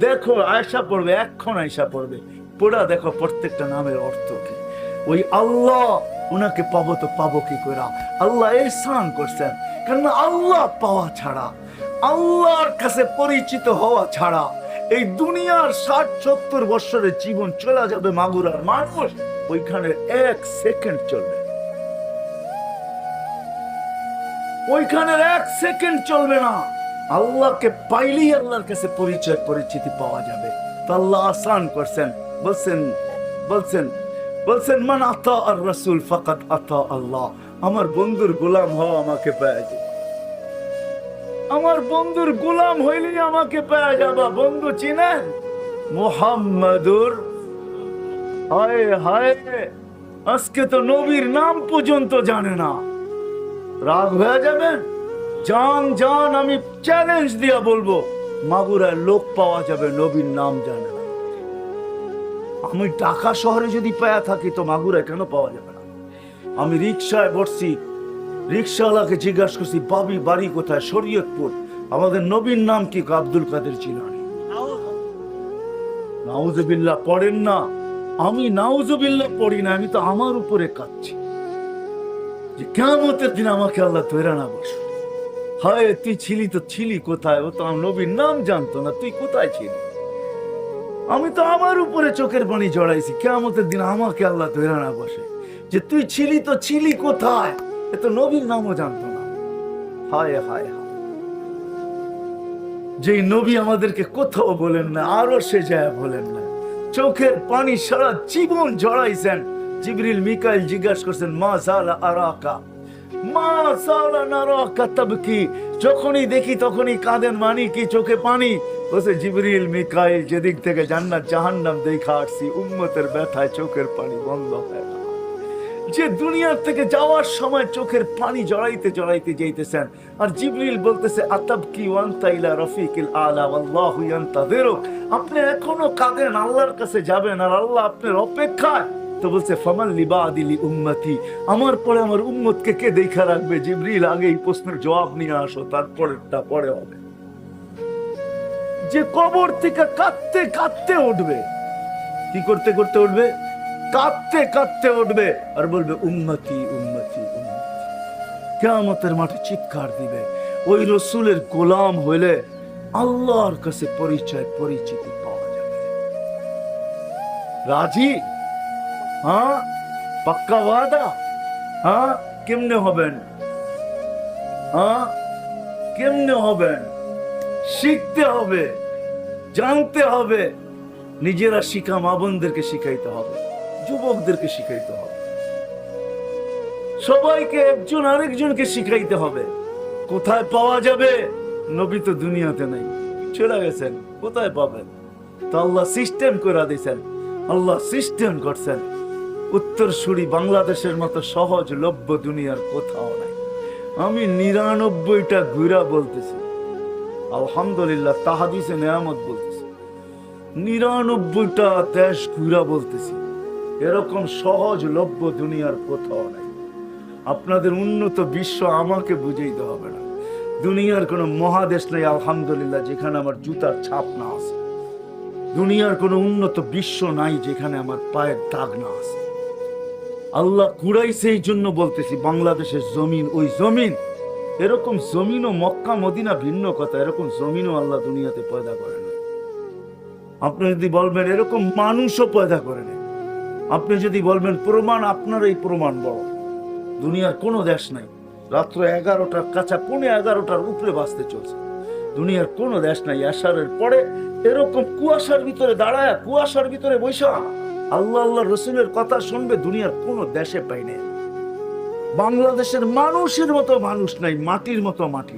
দেখো আয়সা পড়বে, এখন আয়সা পড়বে, পড়া দেখো প্রত্যেকটা নামের অর্থ কি। ওই আল্লাহ, ওনাকে পাবো তো পাবো কি করে? আল্লাহ ইহসান করছেন। কারণ আল্লাহ পাওয়া ছাড়া, আল্লাহর কাছে পরিচিত হওয়া ছাড়া এই দুনিয়ার 60-70 বছরের জীবন চলে যাবে। মাগুরার মানুষ ওইখানে 1 সেকেন্ড চলবে, ওইখানের 1 সেকেন্ড চলবে না। আল্লাহকে পাইলেই আল্লাহর কাছে পরিচয়, পরিচিতি পাওয়া যাবে। তো আল্লাহ আসান করছেন, বলছেন বলছেন বলছেন মান আতা আর রাসূল ফাকাদ আতা আল্লাহ। আমার বন্ধুর গোলাম হও, আমাকে পেয়ে যাবে। আমার বন্ধুর গোলাম হইলে আমাকে পেয়ে যাবা। বন্ধু চিনেন? মুহাম্মাদুর। হায় হায়, আজকে তো নবীর নাম পর্যন্ত জানে না। রাগ হয়ে যাবেন? জান জান, আমি চ্যালেঞ্জ দিয়া বলবো, মাগুরায় লোক পাওয়া যাবে নবীর নাম জানে না। আমি ঢাকা শহরে যদি পায়া থাকি তো মাগুরায় কেন পাওয়া যাবে না? আমি রিক্সায় বসছি, রিক্সাওয়ালাকে জিজ্ঞাসা করছি, বাবি বাড়ি কোথায়? শরীয়তপুর। আমাদের নবীর নাম কি? আব্দুল কাদের জিলানী। নাউজুবিল্লাহ পড়েন না? আমি নাউজুবিল্লাহ পড়ি না, আমি তো আমার উপরে কাঁদছি যে কিয়ামতের দিন আমাকে আল্লাহ ধরে না বসে। হায়, তুই ছিলি তো ছিলি কোথায়? ও তো আমার নবীর নাম জানতো না, তুই কোথায় ছিলি? আমি তো আমার উপরে চোখের পানি জড়াইছি, কিয়ামতের দিন আমাকে আল্লাহ ধরে না বসে যে তুই ছিলি তো ছিলি কোথায়? এ তো নবীর নামও জানতো না। হায় হায় হায়, যে নবী আমাদেরকে কোথাও বলেন না, আরো সে যায় বলেন না, চোখের পানি সারা জীবন জড়াইছেন। জিবরিল মিকাইল জিজ্ঞাসা করছেন, মা জালা আরাকা মা জালা নারাকা তাবকি। যখনই দেখি তখনই কাঁদেন, মানি কি চোখে পানি? বলছে, জিবরিল মিকাইল, যেদিক থেকে জান্নাত জাহান্নাম দেখা আসছি, উম্মতের ব্যথায় চোখের পানি বন্ধ হয় না। যে দুনিয়ার থেকে যাওয়ার সময় চোখের পানি জড়াইতে জড়াইতে যাইতেছেন, আর জিবরিল বলতেছে, আতাবকি ওয়ান্তা ইলা রফিকিল আলা ওয়াল্লাহু ইয়ান্তাযিরুক। আপনি এখনো কাঁদেন, আল্লাহর কাছে যাবেন আর আল্লাহ আপনার অপেক্ষায়। তো বলছে, ফামান লিবাদি লি উম্মতি, আমার পরে আমার উম্মতকে কে দেখা রাখবে? জিবরিল, আগে এই প্রশ্নের জবাব নিয়ে আসো, তারপরেরটা পরে হবে। যে কবর থেকে কাঁদতে কাঁদতে উঠবে, কি করতে করতে উঠবে? কাঁদতে কাঁদতে উঠবে আর বলবে, উম্মতি উম্মতি উম্মতি। কিয়ামতের মাঠে চিৎকার দিবে। ওই রসুলের গোলাম হইলে আল্লাহর কাছে পরিচয় পরিচিতি পাওয়া যাবে। রাজি? হ্যাঁ, পাক্কা ওয়াদা? হ্যাঁ, কেমনে হবেন? হ্যাঁ, কেমনে হবেন? শিখতে হবে, জানতে হবে। নিজেরা শিখা, মা বোনদেরকে শিখাইতে হবে, যুবকদেরকে শিখাইতে হবে, সবাইকে একজন আরেকজনকে শিখাইতে হবে। কোথায় পাওয়া যাবে? নবী তো দুনিয়াতে নাই, চলে গেছেন, কোথায় পাবেন? তো আল্লাহ সিস্টেম করে দিয়েছেন, আল্লাহ সিস্টেম করছেন। উত্তরসূরি বাংলাদেশের মতো সহজলভ্য দুনিয়ার কোথাও নাই। আমি ৯৯টা ঘুরা বলতেছি, আলহামদুলিল্লাহ, তাহাদিসে নেয়ামত বলতেছি, ৯৯টা দেশ ঘুরা বলতেছি। এরকম সহজলভ্য দুনিয়ার কোথাও নাই। আপনাদের উন্নত বিশ্ব আমাকে বুঝাইতে হবে না। দুনিয়ার কোনো মহাদেশ নাই আলহামদুলিল্লাহ যেখানে আমার জুতার ছাপ না আছে। দুনিয়ার কোনো উন্নত বিশ্ব নাই যেখানে আমার পায়ের দাগ না আছে। আল্লাহ কুড়াইছে, এই জন্য বলতেছি, বাংলাদেশের জমিন ওই জমিন। এরকম জমিনও, মক্কা মদিনা ভিন্ন কথা, এরকম জমিনও আল্লাহ দুনিয়াতে পয়দা করে না। আপনি যদি বলবেন এরকম মানুষও পয়দা করে না, আপনি যদি বলবেন প্রমাণ, আপনার এই প্রমাণ বড়। দুনিয়ার কোনো দেশ নাই রাত্র 11টার কাছা, 11:15টার উপরে বাঁচতে চলছে। দুনিয়ার কোনো দেশ নাই আশারের পরে এরকম কুয়াশার ভিতরে দাঁড়ায়, কুয়াশার ভিতরে বৈশা আল্লাহ আল্লাহ রসুলের কথা শুনবে। দুনিয়ার কোনো দেশে পাই নাই। বাংলাদেশের মানুষের মতো মানুষ নাই, মাটির মতো মাটি।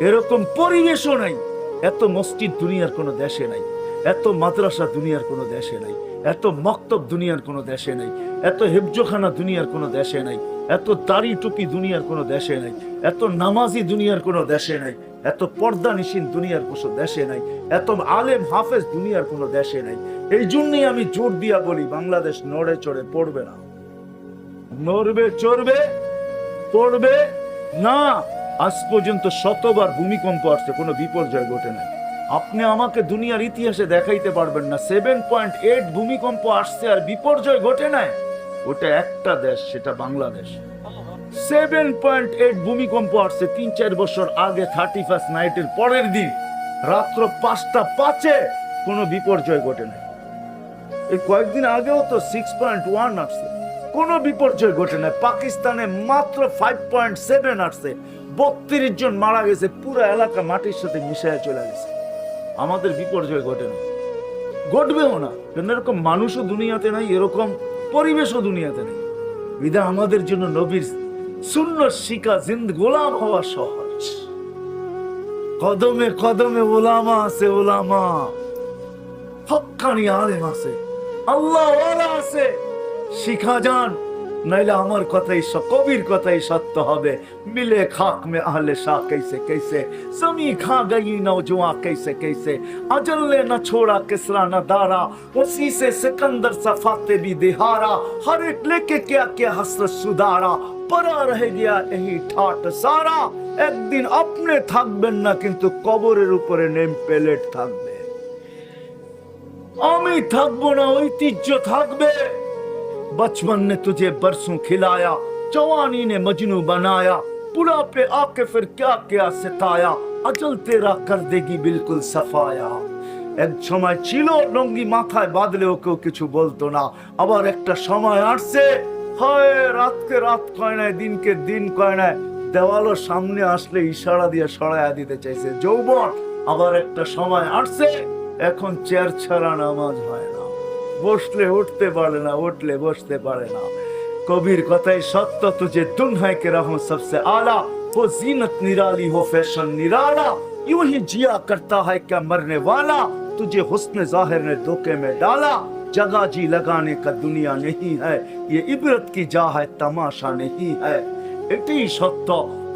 এরকম পরিবেশও নাই। এত মসজিদ দুনিয়ার কোনো দেশে নাই, এত মাদ্রাসা দুনিয়ার কোনো দেশে নাই, এত মক্তব দুনিয়ার কোনো দেশে নাই, এত হেফজখানা দুনিয়ার কোনো দেশে নাই, এত দাড়ি টুপি দুনিয়ার কোনো দেশে নাই, এত নামাজি দুনিয়ার কোনো দেশে নাই, এত পর্দা নিশীন দুনিয়ার কোনো দেশে নাই, এত আলেম হাফেজ দুনিয়ার কোনো দেশে নাই। এই জন্যই আমি জোর দিয়া বলি, বাংলাদেশ নড়ে চড়ে পড়বে না। নড়বে চড়বে পড়বে না। আজ পর্যন্ত শতবার ভূমিকম্প আসছে, কোনো বিপর্যয় ঘটে নাই। আপনি আমাকে দুনিয়ার ইতিহাসে দেখাইতে পারবেন না 7.8 ভূমিকম্প আসছে আর বিপর্যয় ঘটে নাই। ওটা একটা দেশ, সেটা বাংলাদেশ। 7.8 ভূমিকম্প আসছে 3-4 বছর আগে, 31st নাইটের পরের দিন রাত্র 5:05 কোনো বিপর্যয় ঘটে নাই। এই কয়েকদিন আগেও তো 6.1 আসছে, কোনো বিপর্যয় ঘটে নাই। পাকিস্তানে মাত্র 5.7 আসছে, 32 জন মারা গেছে, পুরো এলাকা মাটির সাথে মিশায় চলে গেছে। আমাদের বিপর্যয় ঘটে না, ঘটবেও না। এরকম মানুষও দুনিয়াতে নাই, এরকম পরিবেশও দুনিয়াতে নেই। বিধায় আমাদের জন্য নবীর সুন্নাত শিখা গোলাম হওয়া সহজ। কদমে কদমে ওলামা আছে, ওলামা হক্কানি আলেম আছে, আল্লাহ ওয়ালা আছে। শিখা যান, নাইলে আমার কথাই কবির কথাই সত্য হবে। মিলে খাক মে আহলে শাহ कैसे कैसे, जमी खा गई नौजवां कैसे कैसे, अजल ने न छोड़ा किसरा न दारा, उसी से सिकंदर सफाते भी दिहारा, हर एक लेके क्या क्या हसरत सुधारा, परा रह गया यही ठाट सारा। একদিন আপনি থাকবেন না, কিন্তু কবরের উপরে নেম প্লেট থাকবে। আমি থাকবো না, ঐতিহ্য থাকবে। बचपन ने तुझे बरसों खिलाया, जवानी ने मजनू बनाया, बुढ़ापे आके फिर क्या क्या सिताया, अजल तेरा कर देगी बिल्कुल सफाया। এক সময় ছিল লঙ্গি মাথায় বাঁধলেও কেউ কিছু বলতো না, আবার একটা সময় আসছে, হয় রাতকে রাত কয় নাই, দিনকে দিন কয় নাই, দেওয়ালও সামনে আসলে ইশারা দিয়ে সরাইয়া দিতে চাইছে যৌবন। আবার একটা সময় আসছে, এখন চেয়ার ছাড়া নামাজ হয় না, বসলে উঠতে পারে না, উঠলে বসতে পারে না। কবির কথাই সত্য, তুঝে দুনিয়া के रहूं सबसे आला, हो जीनत निराली हो फैशन निराला, यूं ही जिया करता है क्या मरने वाला, तुझे हुस्न जाहिर ने धोखे में डाला, जगह जी लगाने का दुनिया नहीं है, ये इबरत की जा है तमाशा नहीं है। এটাই সত্য,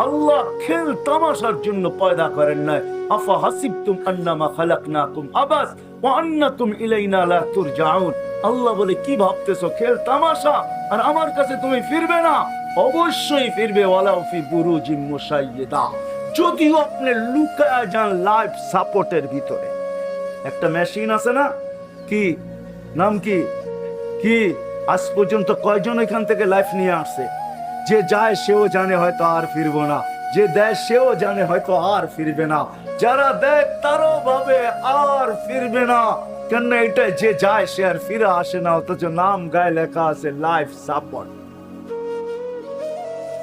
আল্লাহ খেল তামাশার জন্য পয়দা করেন নাই। আফা হাসিবতুম আন্নামা খালাকনাকুম আবাস ওয়া আন্নাকুম ইলাইনা লা তুরজাউন। আল্লাহ বলে, কি ভাবতেছো খেল তামাশা আর আমার কাছে তুমি ফিরবে না? অবশ্যই ফিরবে। ওয়ালাউ ফি বুরুজিম মুশাইয়্যিদা, যদিও আপনি লুকায়া যান লাইফ সাপোর্টের ভিতরে। একটা মেশিন আছে না, কি নাম, কি কি আজ পর্যন্ত কয়জন এখান থেকে লাইফ নিয়ে আসছে? যে যায় সেও জানে হয়তো আর ফিরবো না, যে দেয় সেও জানে হয়তো আর ফিরবে না, যারা দেয় তারও ভাবে আর ফিরবে না। কেন এটা যে যায় সে আর ফিরে আসে না, অথচ নাম গায়ে লেখা আছে লাইফ সাপোর্ট।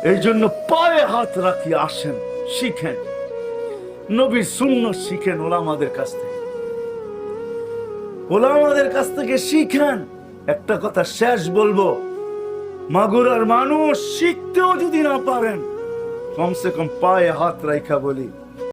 এই জন্য পায়ে হাত রাখি, আসেন শিখেন, নবীর সুন্নাত শিখেন, ওলামাদের কাছ থেকে, ওলামাদের কাছ থেকে শিখেন। একটা কথা শেষ বলবো, মাগুরার মানুষ শিখতেও যদি না পারেন, কমসে কম পায়ে হাত রাখা বলি,